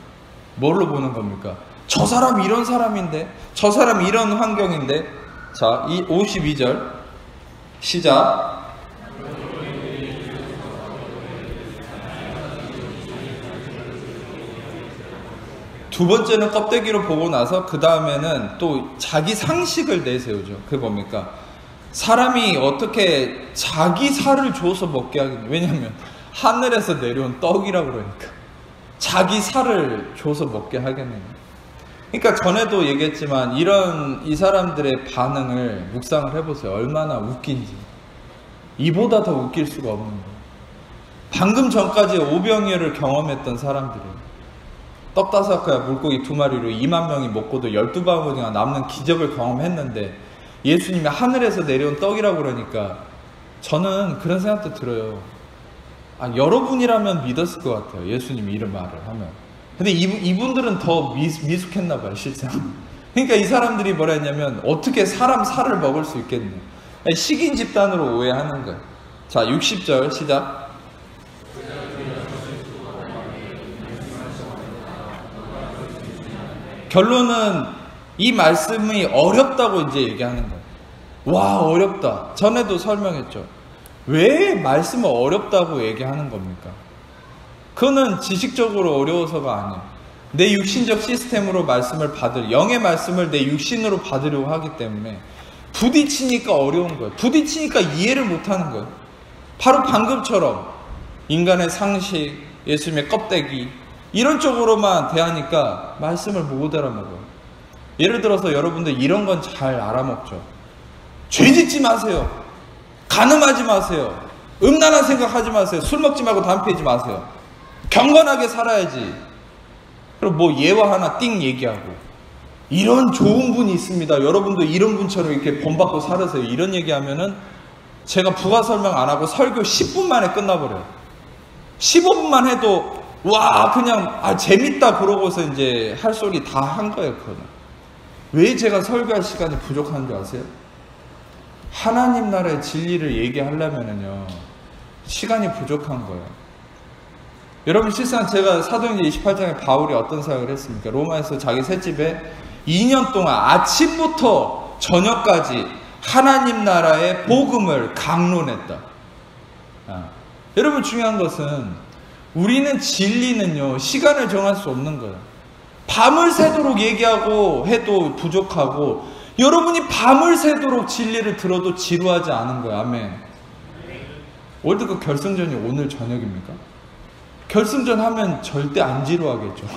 뭘로 보는 겁니까? 저 사람이 이런 사람인데, 저 사람이 이런 환경인데. 자, 이 52절 시작. 두 번째는 껍데기로 보고 나서 그 다음에는 또 자기 상식을 내세우죠. 그게 뭡니까? 사람이 어떻게 자기 살을 줘서 먹게 하겠냐. 왜냐하면 하늘에서 내려온 떡이라고 그러니까. 자기 살을 줘서 먹게 하겠느냐. 그러니까 전에도 얘기했지만 이 사람들의 반응을 묵상을 해보세요. 얼마나 웃긴지. 이보다 더 웃길 수가 없는 거예요. 방금 전까지 오병이어를 경험했던 사람들이에요. 떡 5개 물고기 2마리로 2만 명이 먹고도 12바구니가 남는 기적을 경험했는데 예수님이 하늘에서 내려온 떡이라고 그러니까 저는 그런 생각도 들어요. 여러분이라면 믿었을 것 같아요. 예수님이 이런 말을 하면. 근데 이분들은 더 미숙했나 봐요, 실상. 그러니까 이 사람들이 뭐라 했냐면 어떻게 사람 살을 먹을 수 있겠냐. 식인 집단으로 오해하는 거예요. 자, 60절 시작. 결론은 이 말씀이 어렵다고 이제 얘기하는 거예요. 와, 어렵다. 전에도 설명했죠. 왜 말씀을 어렵다고 얘기하는 겁니까? 그거는 지식적으로 어려워서가 아니에요. 내 육신적 시스템으로 말씀을 영의 말씀을 내 육신으로 받으려고 하기 때문에 부딪히니까 어려운 거예요. 부딪히니까 이해를 못하는 거예요. 바로 방금처럼 인간의 상식, 예수님의 껍데기 이런 쪽으로만 대하니까 말씀을 못 알아먹어요. 예를 들어서 여러분들 이런 건 잘 알아먹죠. 죄 짓지 마세요. 간음하지 마세요. 음란한 생각하지 마세요. 술 먹지 말고 담배 피지 마세요. 경건하게 살아야지. 그리고 뭐 예화 하나 띵 얘기하고 이런 좋은 분이 있습니다. 여러분도 이런 분처럼 이렇게 본받고 살으세요. 이런 얘기하면은 제가 부가 설명 안 하고 설교 10분 만에 끝나버려요. 15분만 해도 와 그냥 재밌다 그러고서 이제 할 소리 다 한 거예요. 그거는. 왜 제가 설교할 시간이 부족한 줄 아세요? 하나님 나라의 진리를 얘기하려면은요 시간이 부족한 거예요. 여러분 실상 제가 사도행전 28장에 바울이 어떤 사역을 했습니까? 로마에서 자기 셋집에 2년 동안 아침부터 저녁까지 하나님 나라의 복음을 강론했다. 여러분 중요한 것은 우리는 진리는요 시간을 정할 수 없는 거예요. 밤을 새도록 얘기하고 해도 부족하고 여러분이 밤을 새도록 진리를 들어도 지루하지 않은 거예요. 아멘. 월드컵 결승전이 오늘 저녁입니까? 결승전 하면 절대 안 지루하겠죠.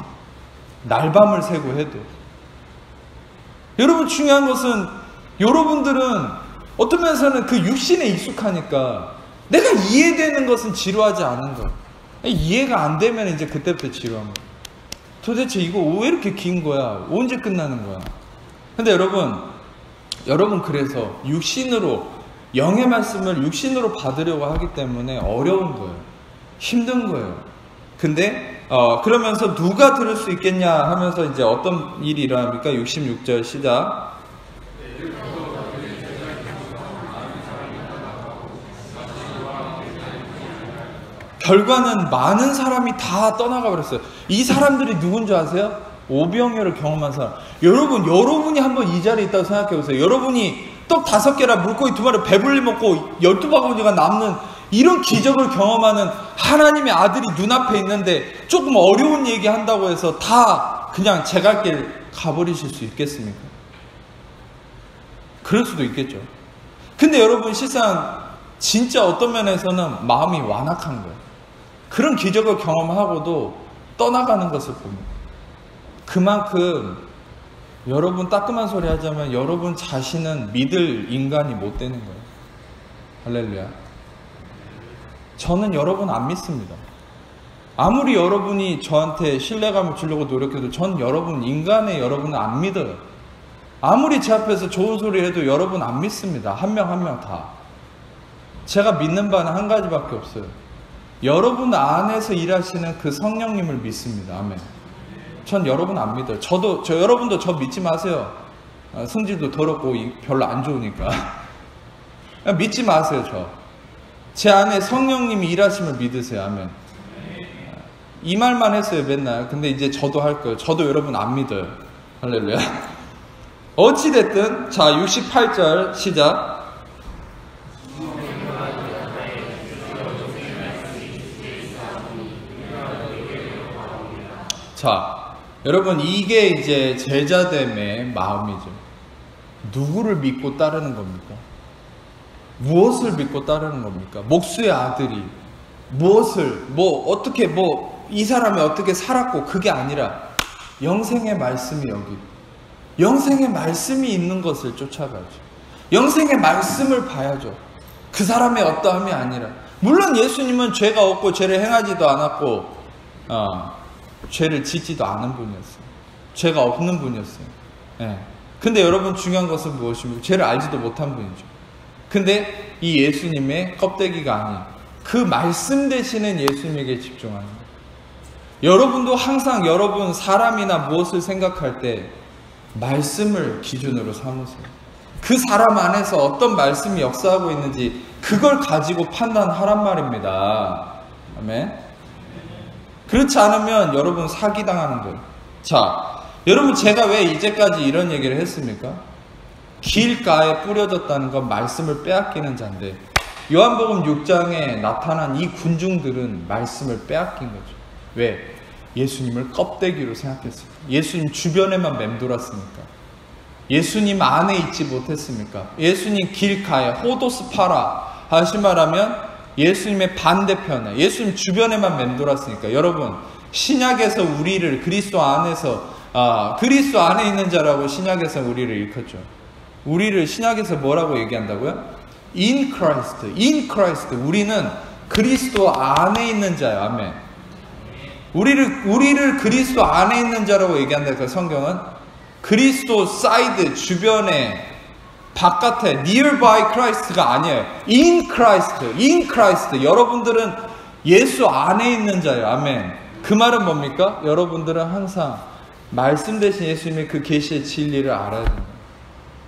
날밤을 새고 해도. 여러분 중요한 것은 여러분들은 어떤 면에서는 그 육신에 익숙하니까 내가 이해되는 것은 지루하지 않은 거예요. 이해가 안 되면 이제 그때부터 지루한 거예요. 도대체 이거 왜 이렇게 긴 거야? 언제 끝나는 거야? 근데 여러분 그래서 육신으로 영의 말씀을 육신으로 받으려고 하기 때문에 어려운 거예요. 힘든 거예요. 근데 그러면서 누가 들을 수 있겠냐 하면서 이제 어떤 일이 일어납니까? 66절 시작. 결과는 많은 사람이 다 떠나가 버렸어요. 이 사람들이 누군지 아세요? 오병이어를 경험한 사람. 여러분이 한번 이 자리에 있다고 생각해 보세요. 여러분이 떡 5개랑 물고기 2마리 배불리 먹고 12바구니가 남는 이런 기적을 경험하는 하나님의 아들이 눈앞에 있는데 조금 어려운 얘기 한다고 해서 다 그냥 제 갈 길 가버리실 수 있겠습니까? 그럴 수도 있겠죠. 근데 여러분 실상 진짜 어떤 면에서는 마음이 완악한 거예요. 그런 기적을 경험하고도 떠나가는 것을 봅니다. 그만큼 여러분 따끔한 소리 하자면 여러분 자신은 믿을 인간이 못 되는 거예요. 할렐루야. 저는 여러분 안 믿습니다. 아무리 여러분이 저한테 신뢰감을 주려고 노력해도 전 인간의 여러분을 안 믿어요. 아무리 제 앞에서 좋은 소리 해도 여러분 안 믿습니다. 한 명 한 명 다. 제가 믿는 바는 한 가지밖에 없어요. 여러분 안에서 일하시는 그 성령님을 믿습니다. 아멘. 전 여러분 안 믿어요. 여러분도 저 믿지 마세요. 성질도 더럽고 별로 안 좋으니까. 믿지 마세요. 제 안에 성령님이 일하심을 믿으세요. 아멘. 이 말만 했어요 맨날. 근데 이제 저도 할 거예요. 저도 여러분 안 믿어요. 할렐루야. 어찌됐든 자 68절 시작. 자 여러분 이게 이제 제자됨의 마음이죠. 누구를 믿고 따르는 겁니까? 무엇을 믿고 따르는 겁니까? 목수의 아들이 무엇을 어떻게 이 사람이 어떻게 살았고 그게 아니라 영생의 말씀이 여기 영생의 말씀이 있는 것을 쫓아가죠. 영생의 말씀을 봐야죠. 그 사람의 어떠함이 아니라. 물론 예수님은 죄가 없고 죄를 행하지도 않았고 죄를 짓지도 않은 분이었어요. 죄가 없는 분이었어요. 예. 근데 여러분 중요한 것은 무엇입니까? 죄를 알지도 못한 분이죠. 근데 이 예수님의 껍데기가 아닌 그 말씀 되시는 예수님에게 집중하는 거예요. 여러분도 항상 여러분 사람이나 무엇을 생각할 때 말씀을 기준으로 삼으세요. 그 사람 안에서 어떤 말씀이 역사하고 있는지 그걸 가지고 판단하란 말입니다. 아멘. 그렇지 않으면 여러분 사기당하는 거예요. 자, 여러분 제가 왜 이제까지 이런 얘기를 했습니까? 길가에 뿌려졌다는 건 말씀을 빼앗기는 자인데 요한복음 6장에 나타난 이 군중들은 말씀을 빼앗긴 거죠. 왜? 예수님을 껍데기로 생각했습니까? 예수님 주변에만 맴돌았습니까? 예수님 안에 있지 못했습니까? 예수님 길가에 호도스파라 다시 말하면 예수님의 반대편에 예수님 주변에만 맴돌았으니까 여러분 신약에서 우리를 그리스도 안에서 그리스도 안에 있는 자라고 신약에서 우리를 일컫죠. 우리를 신약에서 뭐라고 얘기한다고요? In Christ, in Christ. 우리는 그리스도 안에 있는 자예요. 아멘. 우리를 그리스도 안에 있는 자라고 얘기한다니까 성경은 그리스도 사이드 주변에 바깥에 nearby Christ가 아니에요. In Christ, in Christ. 여러분들은 예수 안에 있는 자예요. 아멘. 그 말은 뭡니까? 여러분들은 항상 말씀 대신 예수님의 그 계시의 진리를 알아야 됩니다.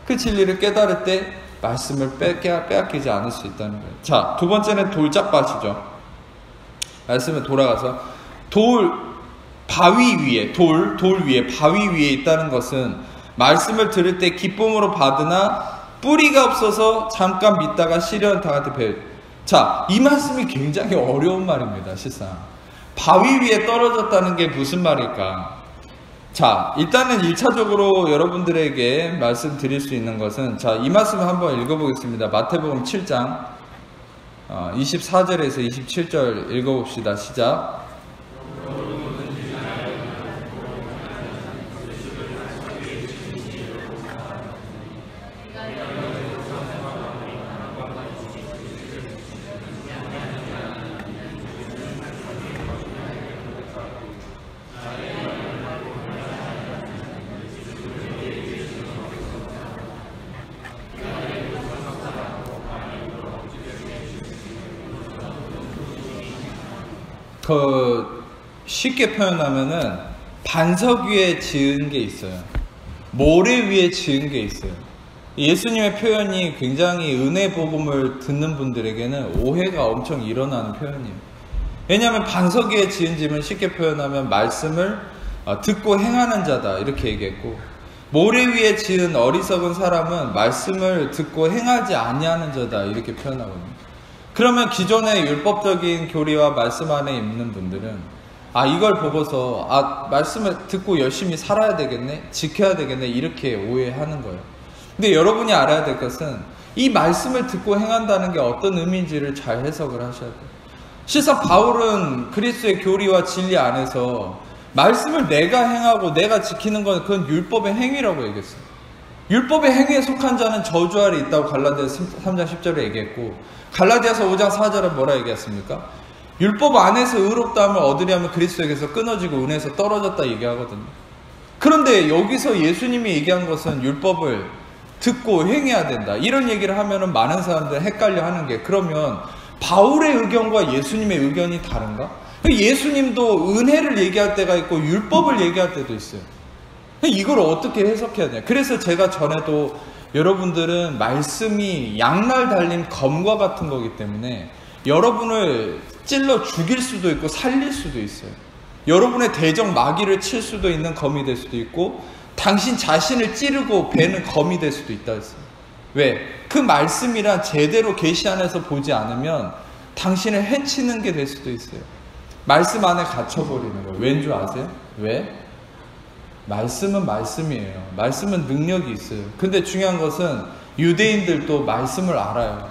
그 진리를 깨달을 때 말씀을 빼앗기지 않을 수 있다는 거예요. 자, 두 번째는 돌짝밭이죠. 말씀을 돌아가서 바위 위에 바위 위에 있다는 것은 말씀을 들을 때 기쁨으로 받으나 뿌리가 없어서 잠깐 믿다가 시련 당할 때 자, 이 말씀이 굉장히 어려운 말입니다. 실상 바위 위에 떨어졌다는 게 무슨 말일까? 자, 일단은 1차적으로 여러분들에게 말씀드릴 수 있는 것은 자, 이 말씀을 한번 읽어보겠습니다. 마태복음 7장 24절에서 27절 읽어봅시다. 시작. 쉽게 표현하면은 반석 위에 지은 게 있어요. 모래 위에 지은 게 있어요. 예수님의 표현이 굉장히 은혜 복음을 듣는 분들에게는 오해가 엄청 일어나는 표현이에요. 왜냐하면 반석 위에 지은 집은 쉽게 표현하면 말씀을 듣고 행하는 자다 이렇게 얘기했고, 모래 위에 지은 어리석은 사람은 말씀을 듣고 행하지 아니하는 자다 이렇게 표현하거든요. 그러면 기존의 율법적인 교리와 말씀 안에 있는 분들은 이걸 보고서 말씀을 듣고 열심히 살아야 되겠네, 지켜야 되겠네 이렇게 오해하는 거예요. 근데 여러분이 알아야 될 것은 이 말씀을 듣고 행한다는 게 어떤 의미인지를 잘 해석을 하셔야 돼요. 실상 바울은 그리스도의 교리와 진리 안에서 말씀을 내가 행하고 내가 지키는 건 그건 율법의 행위라고 얘기했어요. 율법의 행위에 속한 자는 저주 아래 있다고 갈라디아서 3장 10절에 얘기했고, 갈라디아서 5장 4절은 뭐라 얘기했습니까? 율법 안에서 의롭다함을 얻으려면 그리스도에게서 끊어지고 은혜에서 떨어졌다 얘기하거든요. 그런데 여기서 예수님이 얘기한 것은 율법을 듣고 행해야 된다 이런 얘기를 하면은 많은 사람들이 헷갈려 하는 게, 그러면 바울의 의견과 예수님의 의견이 다른가? 예수님도 은혜를 얘기할 때가 있고 율법을 얘기할 때도 있어요. 이걸 어떻게 해석해야 되냐. 그래서 제가 전에도 여러분들은 말씀이 양날 달린 검과 같은 거기 때문에 여러분을 찔러 죽일 수도 있고 살릴 수도 있어요. 여러분의 대적 마귀를 칠 수도 있는 검이 될 수도 있고 당신 자신을 찌르고 베는 검이 될 수도 있다 했어요. 왜? 그 말씀이란 제대로 계시 안에서 보지 않으면 당신을 해치는 게 될 수도 있어요. 말씀 안에 갇혀버리는 거예요. 왠 줄 아세요? 왜? 말씀은 말씀이에요. 말씀은 능력이 있어요. 근데 중요한 것은 유대인들도 말씀을 알아요.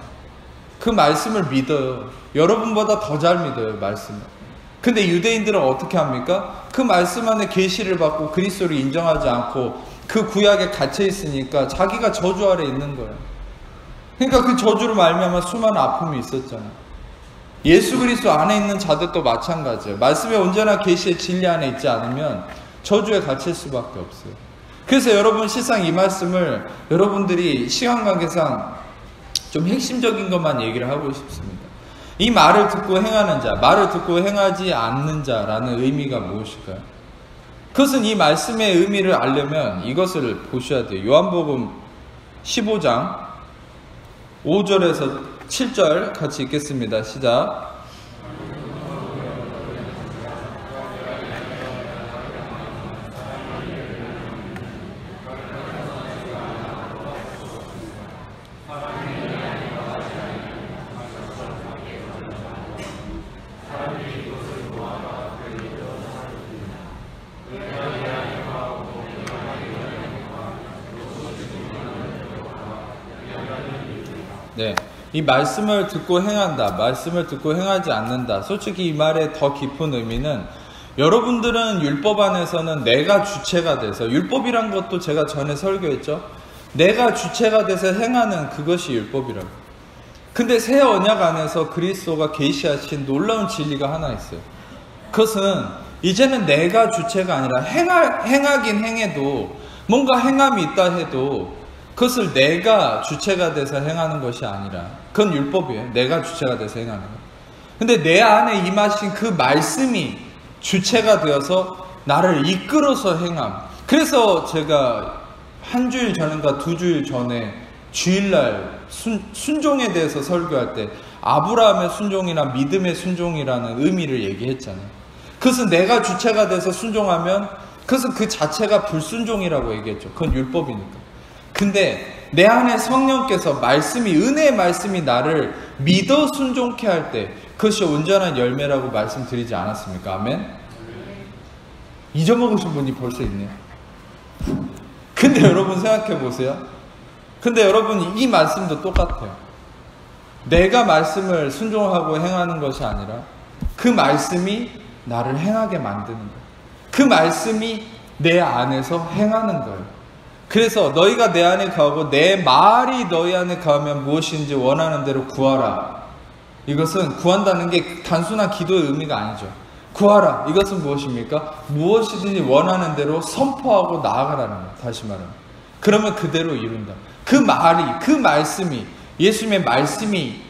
그 말씀을 믿어요. 여러분보다 더 잘 믿어요, 말씀을. 근데 유대인들은 어떻게 합니까? 그 말씀 안에 계시를 받고 그리스도를 인정하지 않고 그 구약에 갇혀 있으니까 자기가 저주 아래 있는 거예요. 그러니까 그 저주로 말미암아 수많은 아픔이 있었잖아요. 예수 그리스도 안에 있는 자들도 마찬가지예요. 말씀에 온전한 계시의 진리 안에 있지 않으면 저주에 갇힐 수밖에 없어요. 그래서 여러분 실상 이 말씀을 여러분들이 시간 관계상 좀 핵심적인 것만 얘기를 하고 싶습니다. 이 말을 듣고 행하는 자, 말을 듣고 행하지 않는 자라는 의미가 무엇일까요? 그것은 이 말씀의 의미를 알려면 이것을 보셔야 돼요. 요한복음 15장 5절에서 7절 같이 읽겠습니다. 시작. 네, 이 말씀을 듣고 행한다, 말씀을 듣고 행하지 않는다. 솔직히 이 말의 더 깊은 의미는 여러분들은 율법 안에서는 내가 주체가 돼서, 율법이란 것도 제가 전에 설교했죠. 내가 주체가 돼서 행하는 그것이 율법이라고. 근데 새 언약 안에서 그리스도가 계시하신 놀라운 진리가 하나 있어요. 그것은 이제는 내가 주체가 아니라 행하긴 행해도, 뭔가 행함이 있다 해도 그것을 내가 주체가 돼서 행하는 것이 아니라, 그건 율법이에요. 내가 주체가 돼서 행하는 것. 근데 내 안에 임하신 그 말씀이 주체가 되어서 나를 이끌어서 행함. 그래서 제가 한 주일 전인가 두 주일 전에 주일날 순종에 대해서 설교할 때 아브라함의 순종이나 믿음의 순종이라는 의미를 얘기했잖아요. 그것은 내가 주체가 돼서 순종하면 그것은 그 자체가 불순종이라고 얘기했죠. 그건 율법이니까. 근데 내 안에 성령께서 말씀이, 은혜의 말씀이 나를 믿어 순종케 할 때 그것이 온전한 열매라고 말씀드리지 않았습니까? 아멘? 잊어먹으신 분이 벌써 있네요. 근데 여러분 생각해 보세요. 근데 여러분 이 말씀도 똑같아요. 내가 말씀을 순종하고 행하는 것이 아니라 그 말씀이 나를 행하게 만드는 거예요. 그 말씀이 내 안에서 행하는 거예요. 그래서 너희가 내 안에 거하고 내 말이 너희 안에 거하면 무엇인지 원하는 대로 구하라. 이것은 구한다는 게 단순한 기도의 의미가 아니죠. 구하라. 이것은 무엇입니까? 무엇이든지 원하는 대로 선포하고 나아가라는 거예요. 다시 말하면. 그러면 그대로 이룬다. 그 말이, 그 말씀이, 예수님의 말씀이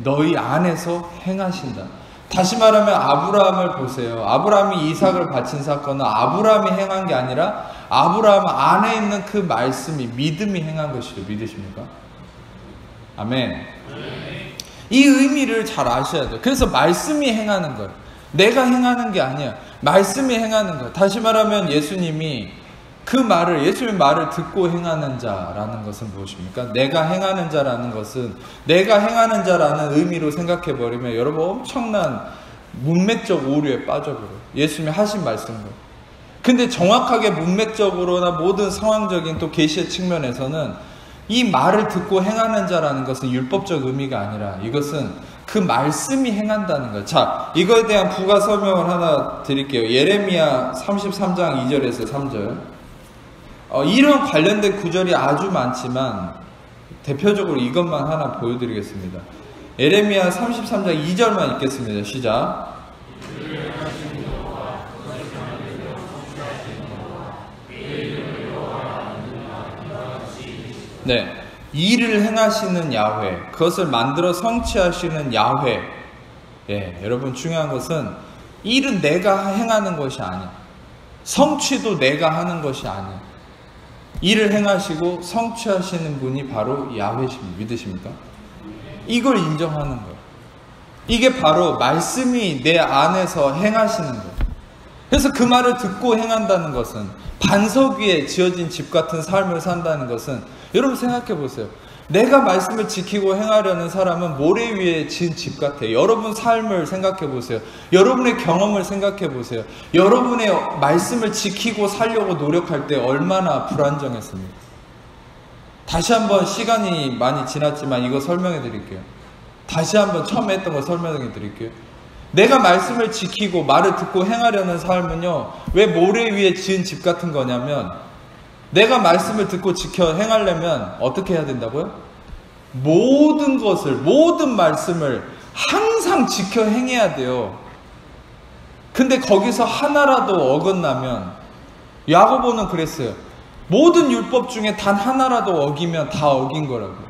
너희 안에서 행하신다. 다시 말하면 아브라함을 보세요. 아브라함이 이삭을 바친 사건은 아브라함이 행한 게 아니라 아브라함 안에 있는 그 말씀이, 믿음이 행한 것이죠. 믿으십니까? 아멘. 이 의미를 잘 아셔야 돼요. 그래서 말씀이 행하는 거예요. 내가 행하는 게 아니야. 말씀이 행하는 거예요. 다시 말하면 예수님이 그 말을, 예수님의 말을 듣고 행하는 자라는 것은 무엇입니까? 내가 행하는 자라는 것은, 내가 행하는 자라는 의미로 생각해버리면 여러분 엄청난 문맥적 오류에 빠져버려요. 예수님이 하신 말씀과. 근데 정확하게 문맥적으로나 모든 상황적인 또 계시의 측면에서는 이 말을 듣고 행하는 자라는 것은 율법적 의미가 아니라 이것은 그 말씀이 행한다는 거예요. 자, 이거에 대한 부가 설명을 하나 드릴게요. 예레미야 33장 2절에서 3절. 이런 관련된 구절이 아주 많지만 대표적으로 이것만 하나 보여드리겠습니다. 예레미야 33장 2절만 읽겠습니다. 시작. 네, 일을 행하시는 야훼, 그것을 만들어 성취하시는 야훼. 예, 여러분 중요한 것은 일은 내가 행하는 것이 아니야. 성취도 내가 하는 것이 아니야. 일을 행하시고 성취하시는 분이 바로 야훼십니다. 믿으십니까? 이걸 인정하는 거예요. 이게 바로 말씀이 내 안에서 행하시는 거예요. 그래서 그 말을 듣고 행한다는 것은, 반석 위에 지어진 집 같은 삶을 산다는 것은, 여러분 생각해 보세요. 내가 말씀을 지키고 행하려는 사람은 모래 위에 지은 집 같아요. 여러분 삶을 생각해 보세요. 여러분의 경험을 생각해 보세요. 여러분의 말씀을 지키고 살려고 노력할 때 얼마나 불안정했습니까? 다시 한번, 시간이 많이 지났지만 이거 설명해 드릴게요. 다시 한번 처음에 했던 거 설명해 드릴게요. 내가 말씀을 지키고 말을 듣고 행하려는 삶은요, 왜 모래 위에 지은 집 같은 거냐면, 내가 말씀을 듣고 지켜 행하려면 어떻게 해야 된다고요? 모든 것을, 모든 말씀을 항상 지켜 행해야 돼요. 근데 거기서 하나라도 어긋나면, 야고보는 그랬어요. 모든 율법 중에 단 하나라도 어기면 다 어긴 거라고.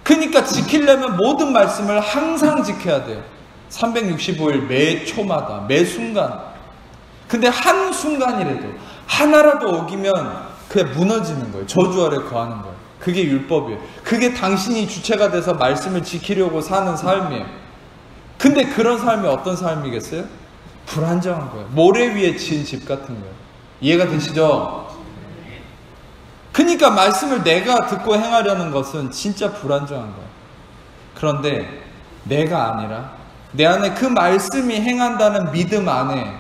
그러니까 지키려면 모든 말씀을 항상 지켜야 돼요. 365일 매 초마다, 매 순간. 근데 한 순간이라도 하나라도 어기면 그게 무너지는 거예요. 저주 아래 거하는 거예요. 그게 율법이에요. 그게 당신이 주체가 돼서 말씀을 지키려고 사는 삶이에요. 근데 그런 삶이 어떤 삶이겠어요? 불안정한 거예요. 모래 위에 지은 집 같은 거예요. 이해가 되시죠? 그러니까 말씀을 내가 듣고 행하려는 것은 진짜 불안정한 거예요. 그런데 내가 아니라 내 안에 그 말씀이 행한다는 믿음 안에,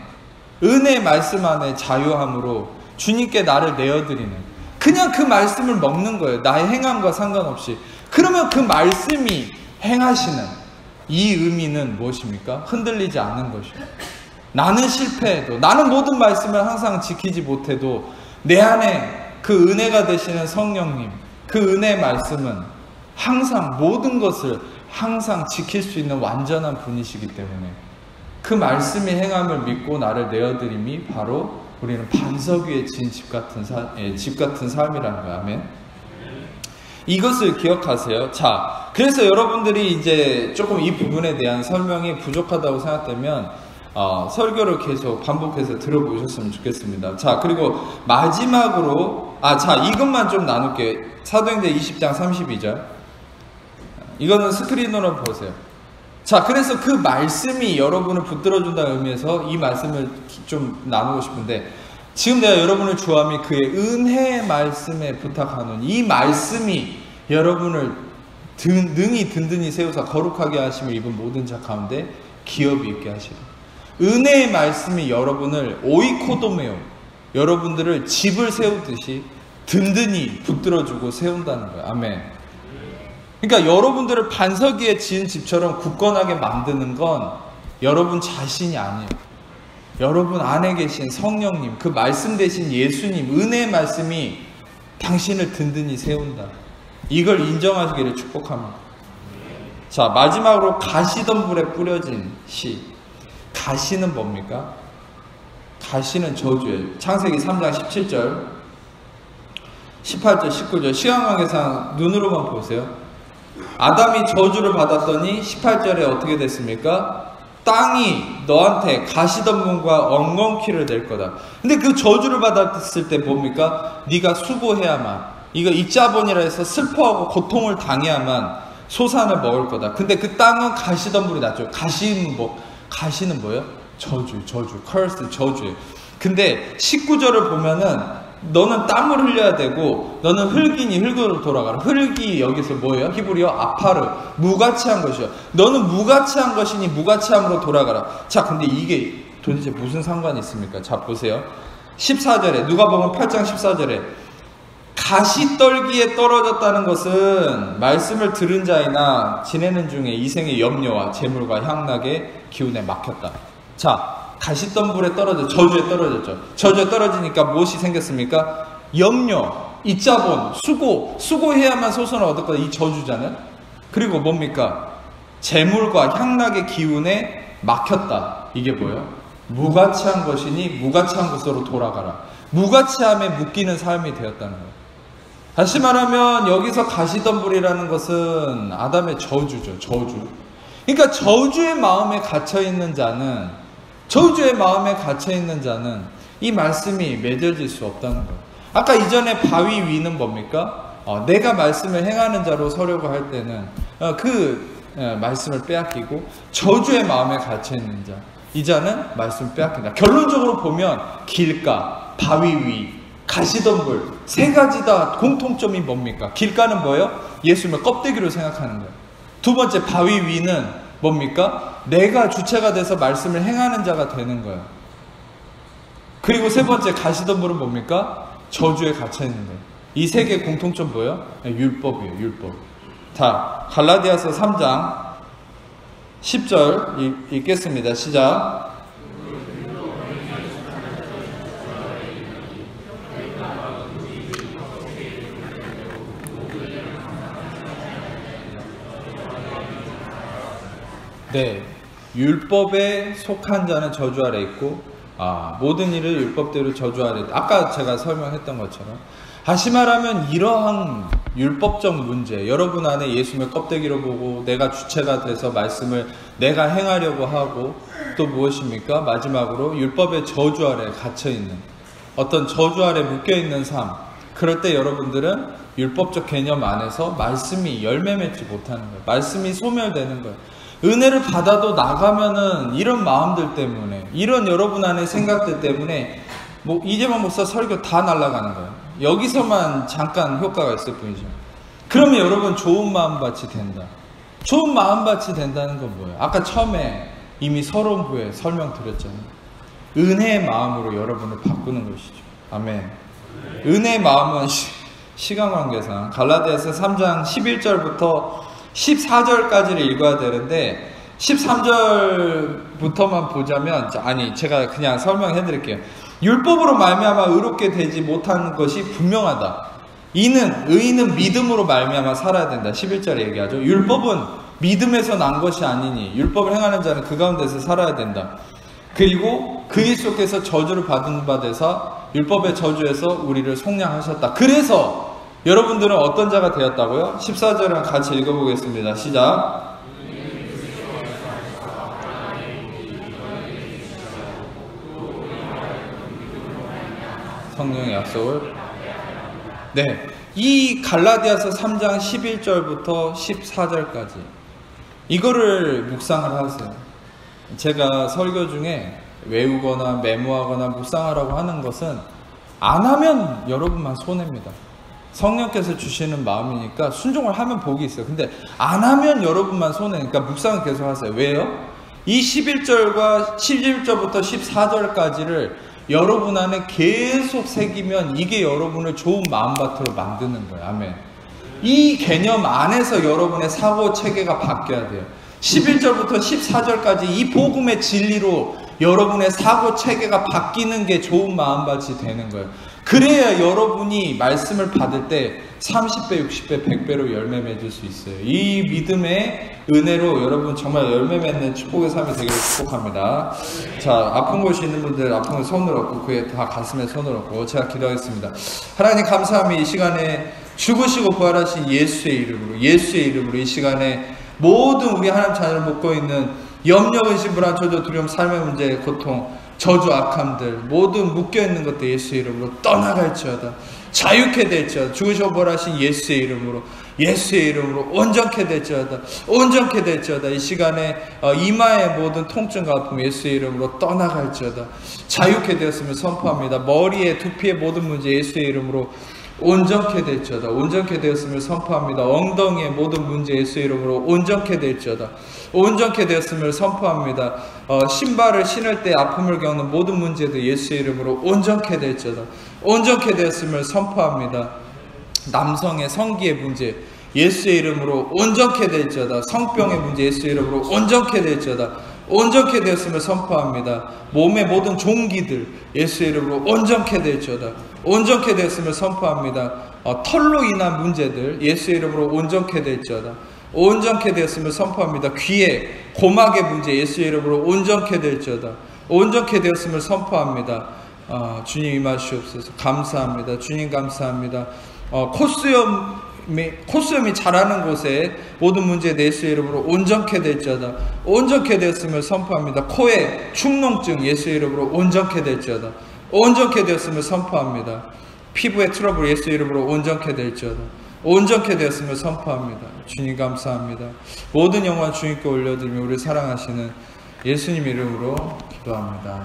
은혜의 말씀 안에 자유함으로 주님께 나를 내어드리는, 그냥 그 말씀을 먹는 거예요. 나의 행함과 상관없이. 그러면 그 말씀이 행하시는 이 의미는 무엇입니까? 흔들리지 않는 것이에요. 나는 실패해도, 나는 모든 말씀을 항상 지키지 못해도 내 안에 그 은혜가 되시는 성령님, 그 은혜의 말씀은 항상 모든 것을 항상 지킬 수 있는 완전한 분이시기 때문에 그 말씀이 행함을 믿고 나를 내어드림이 바로 우리는 반석 위에 지은 집 같은 삶이라는 거예요. 아멘. 이것을 기억하세요. 자, 그래서 여러분들이 이제 조금 이 부분에 대한 설명이 부족하다고 생각되면 설교를 계속 반복해서 들어보셨으면 좋겠습니다. 자, 그리고 마지막으로 이것만 좀 나눌게요. 사도행전 20장 32절. 이거는 스크린으로 보세요. 자, 그래서 그 말씀이 여러분을 붙들어준다는 의미에서 이 말씀을 좀 나누고 싶은데, 지금 내가 여러분을 주함이 그의 은혜의 말씀에 부탁하는 이 말씀이 여러분을 능히 든든히 세우사 거룩하게 하심을 입은 모든 자 가운데 기업이 있게 하시라. 은혜의 말씀이 여러분을 오이코도메오, 여러분들을 집을 세우듯이 든든히 붙들어주고 세운다는 거예요. 아멘. 그러니까 여러분들을 반석 위에 지은 집처럼 굳건하게 만드는 건 여러분 자신이 아니에요. 여러분 안에 계신 성령님, 그 말씀 대신 예수님, 은혜의 말씀이 당신을 든든히 세운다. 이걸 인정하시기를 축복합니다. 자, 마지막으로 가시던 불에 뿌려진 씨. 가시는 뭡니까? 가시는 저주예요. 창세기 3장 17절, 18절, 19절. 시간 관계상 눈으로만 보세요. 아담이 저주를 받았더니 18절에 어떻게 됐습니까? 땅이 너한테 가시덤불과 엉겅퀴를 낼 거다. 근데 그 저주를 받았을 때 뭡니까? 네가 수고해야만, 이거 이자본이라 해서 슬퍼하고 고통을 당해야만 소산을 먹을 거다. 근데 그 땅은 가시덤불이 났죠. 가시는 뭐예요? 저주, curse, 저주예요. 근데 19절을 보면은 너는 땀을 흘려야 되고 너는 흙이니 흙으로 돌아가라. 흙이 여기서 뭐예요? 히브리어 아파르, 무가치한 것이요. 너는 무가치한 것이니 무가치함으로 돌아가라. 자, 근데 이게 도대체 무슨 상관이 있습니까? 자, 보세요. 14절에, 누가복음 8장 14절에 가시떨기에 떨어졌다는 것은 말씀을 들은 자이나 지내는 중에 이생의 염려와 재물과 향락의 기운에 막혔다. 자, 가시덤불에 저주에 떨어졌죠. 저주에 떨어지니까 무엇이 생겼습니까? 염려, 이자본, 수고해야만 소선을 얻을 거다. 이 저주잖아요. 그리고 뭡니까? 재물과 향락의 기운에 막혔다. 이게 뭐예요? 무가치한 것이니 무가치한 것으로 돌아가라. 무가치함에 묶이는 삶이 되었다는 거예요. 다시 말하면 여기서 가시덤불이라는 것은 아담의 저주죠. 저주. 그러니까 저주의 마음에 갇혀있는 자는 이 말씀이 맺어질 수 없다는 거예요. 아까 이전에 바위 위는 뭡니까? 내가 말씀을 행하는 자로 서려고 할 때는 말씀을 빼앗기고 저주의 마음에 갇혀있는 자, 이 자는 말씀을 빼앗긴다. 결론적으로 보면 길가, 바위 위, 가시덤불 세 가지 다 공통점이 뭡니까? 길가는 뭐예요? 예수님을 껍데기로 생각하는 거예요. 두 번째 바위 위는 뭡니까? 내가 주체가 돼서 말씀을 행하는 자가 되는 거예요. 그리고 세 번째 가시덤불은 뭡니까? 저주에 갇혀있는 거예요. 이 세 개의 공통점 뭐예요? 율법이에요. 율법. 자, 갈라디아서 3장 10절 읽겠습니다. 시작. 네, 율법에 속한 자는 저주 아래 있고 모든 일을 율법대로 저주 아래 있다. 아까 제가 설명했던 것처럼 다시 말하면 이러한 율법적 문제, 여러분 안에 예수님을 껍데기로 보고 내가 주체가 돼서 말씀을 내가 행하려고 하고, 또 무엇입니까? 마지막으로 율법의 저주 아래 갇혀있는, 어떤 저주 아래 묶여있는 삶, 그럴 때 여러분들은 율법적 개념 안에서 말씀이 열매 맺지 못하는 거예요. 말씀이 소멸되는 거예요. 은혜를 받아도 나가면은 이런 마음들 때문에, 이런 여러분 안의 생각들 때문에 이재만 목사 설교 다 날아가는 거예요. 여기서만 잠깐 효과가 있을 뿐이죠. 그러면 여러분 좋은 마음밭이 된다. 좋은 마음밭이 된다는 건 뭐예요? 아까 처음에 이미 서론부에 설명드렸잖아요. 은혜의 마음으로 여러분을 바꾸는 것이죠. 아멘. 은혜의 마음은 시간 관계상 갈라디아서 3장 11절부터 14절까지를 읽어야 되는데 13절부터만 보자면, 제가 그냥 설명해 드릴게요. 율법으로 말미암아 의롭게 되지 못한 것이 분명하다. 의인은 믿음으로 말미암아 살아야 된다. 11절에 얘기하죠. 율법은 믿음에서 난 것이 아니니 율법을 행하는 자는 그 가운데서 살아야 된다. 그리고 그리스도께서 저주를 받은 바 되사 율법의 저주에서 우리를 속량하셨다. 그래서 여러분들은 어떤 자가 되었다고요? 14절을 같이 읽어보겠습니다. 시작. 성령의 약속을. 네, 이 갈라디아서 3장 11절부터 14절까지 이거를 묵상을 하세요. 제가 설교 중에 외우거나 메모하거나 묵상하라고 하는 것은 안 하면 여러분만 손해입니다. 성령께서 주시는 마음이니까 순종을 하면 복이 있어요. 근데 안 하면 여러분만 손해니까 묵상을 계속 하세요. 왜요? 이 11절과 11절부터 14절까지를 여러분 안에 계속 새기면 이게 여러분을 좋은 마음밭으로 만드는 거예요. 아멘. 이 개념 안에서 여러분의 사고 체계가 바뀌어야 돼요. 11절부터 14절까지 이 복음의 진리로 여러분의 사고 체계가 바뀌는 게 좋은 마음밭이 되는 거예요. 그래야 여러분이 말씀을 받을 때 30배, 60배, 100배로 열매 맺을 수 있어요. 이 믿음의 은혜로 여러분 정말 열매 맺는 축복의 삶이 되기를 축복합니다. 자, 아픈 곳이 있는 분들 아픈 곳 손을 얹고 그에 다 가슴에 손을 얹고 제가 기도하겠습니다. 하나님 감사합니다. 이 시간에 죽으시고 부활하신 예수의 이름으로 이 시간에 모든 우리 하나님 자녀를 묶고 있는 염려, 의심, 불안, 저주, 두려움, 삶의 문제, 고통, 저주, 악함들 모든 묶여있는 것들 예수의 이름으로 떠나갈지어다. 자유케 될지어다. 죽으시고 부활하신 예수의 이름으로 온전케 될지어다. 이 시간에 이마의 모든 통증과 아픔 예수의 이름으로 떠나갈지어다. 자유케 되었음을 선포합니다. 머리에 두피의 모든 문제 예수의 이름으로 온전케 될지어다. 온전케 되었음을 선포합니다. 엉덩이의 모든 문제 예수의 이름으로 온전케 될지어다. 온전케 되었음을 선포합니다. 신발을 신을 때 아픔을 겪는 모든 문제들 예수의 이름으로 온전케 될지어다. 온전케 되었음을 선포합니다. 남성의 성기의 문제 예수의 이름으로 온전케 될지어다. 성병의 문제 예수의 이름으로 온전케 될지어다. 온전케 되었음을 선포합니다. 몸의 모든 종기들 예수의 이름으로 온전케 될지어다. 온전케 되었음을 선포합니다. 털로 인한 문제들 예수의 이름으로 온전케 될지어다. 온전케 되었음을 선포합니다. 귀의 고막의 문제 예수의 이름으로 온전케 될지어다. 온전케 되었음을 선포합니다. 주님 임하시옵소서. 감사합니다. 주님 감사합니다. 콧수염이 자라는 곳에 모든 문제 예수의 이름으로 온전케 될지어다. 온전케 되었음을 선포합니다. 코에 축농증 예수의 이름으로 온전케 될지어다. 온전케 되었음을 선포합니다. 피부의 트러블 예수 이름으로 온전케 될지어다. 온전케 되었음을 선포합니다. 주님 감사합니다. 모든 영광 주님께 올려드리며 우리 사랑하시는 예수님 이름으로 기도합니다.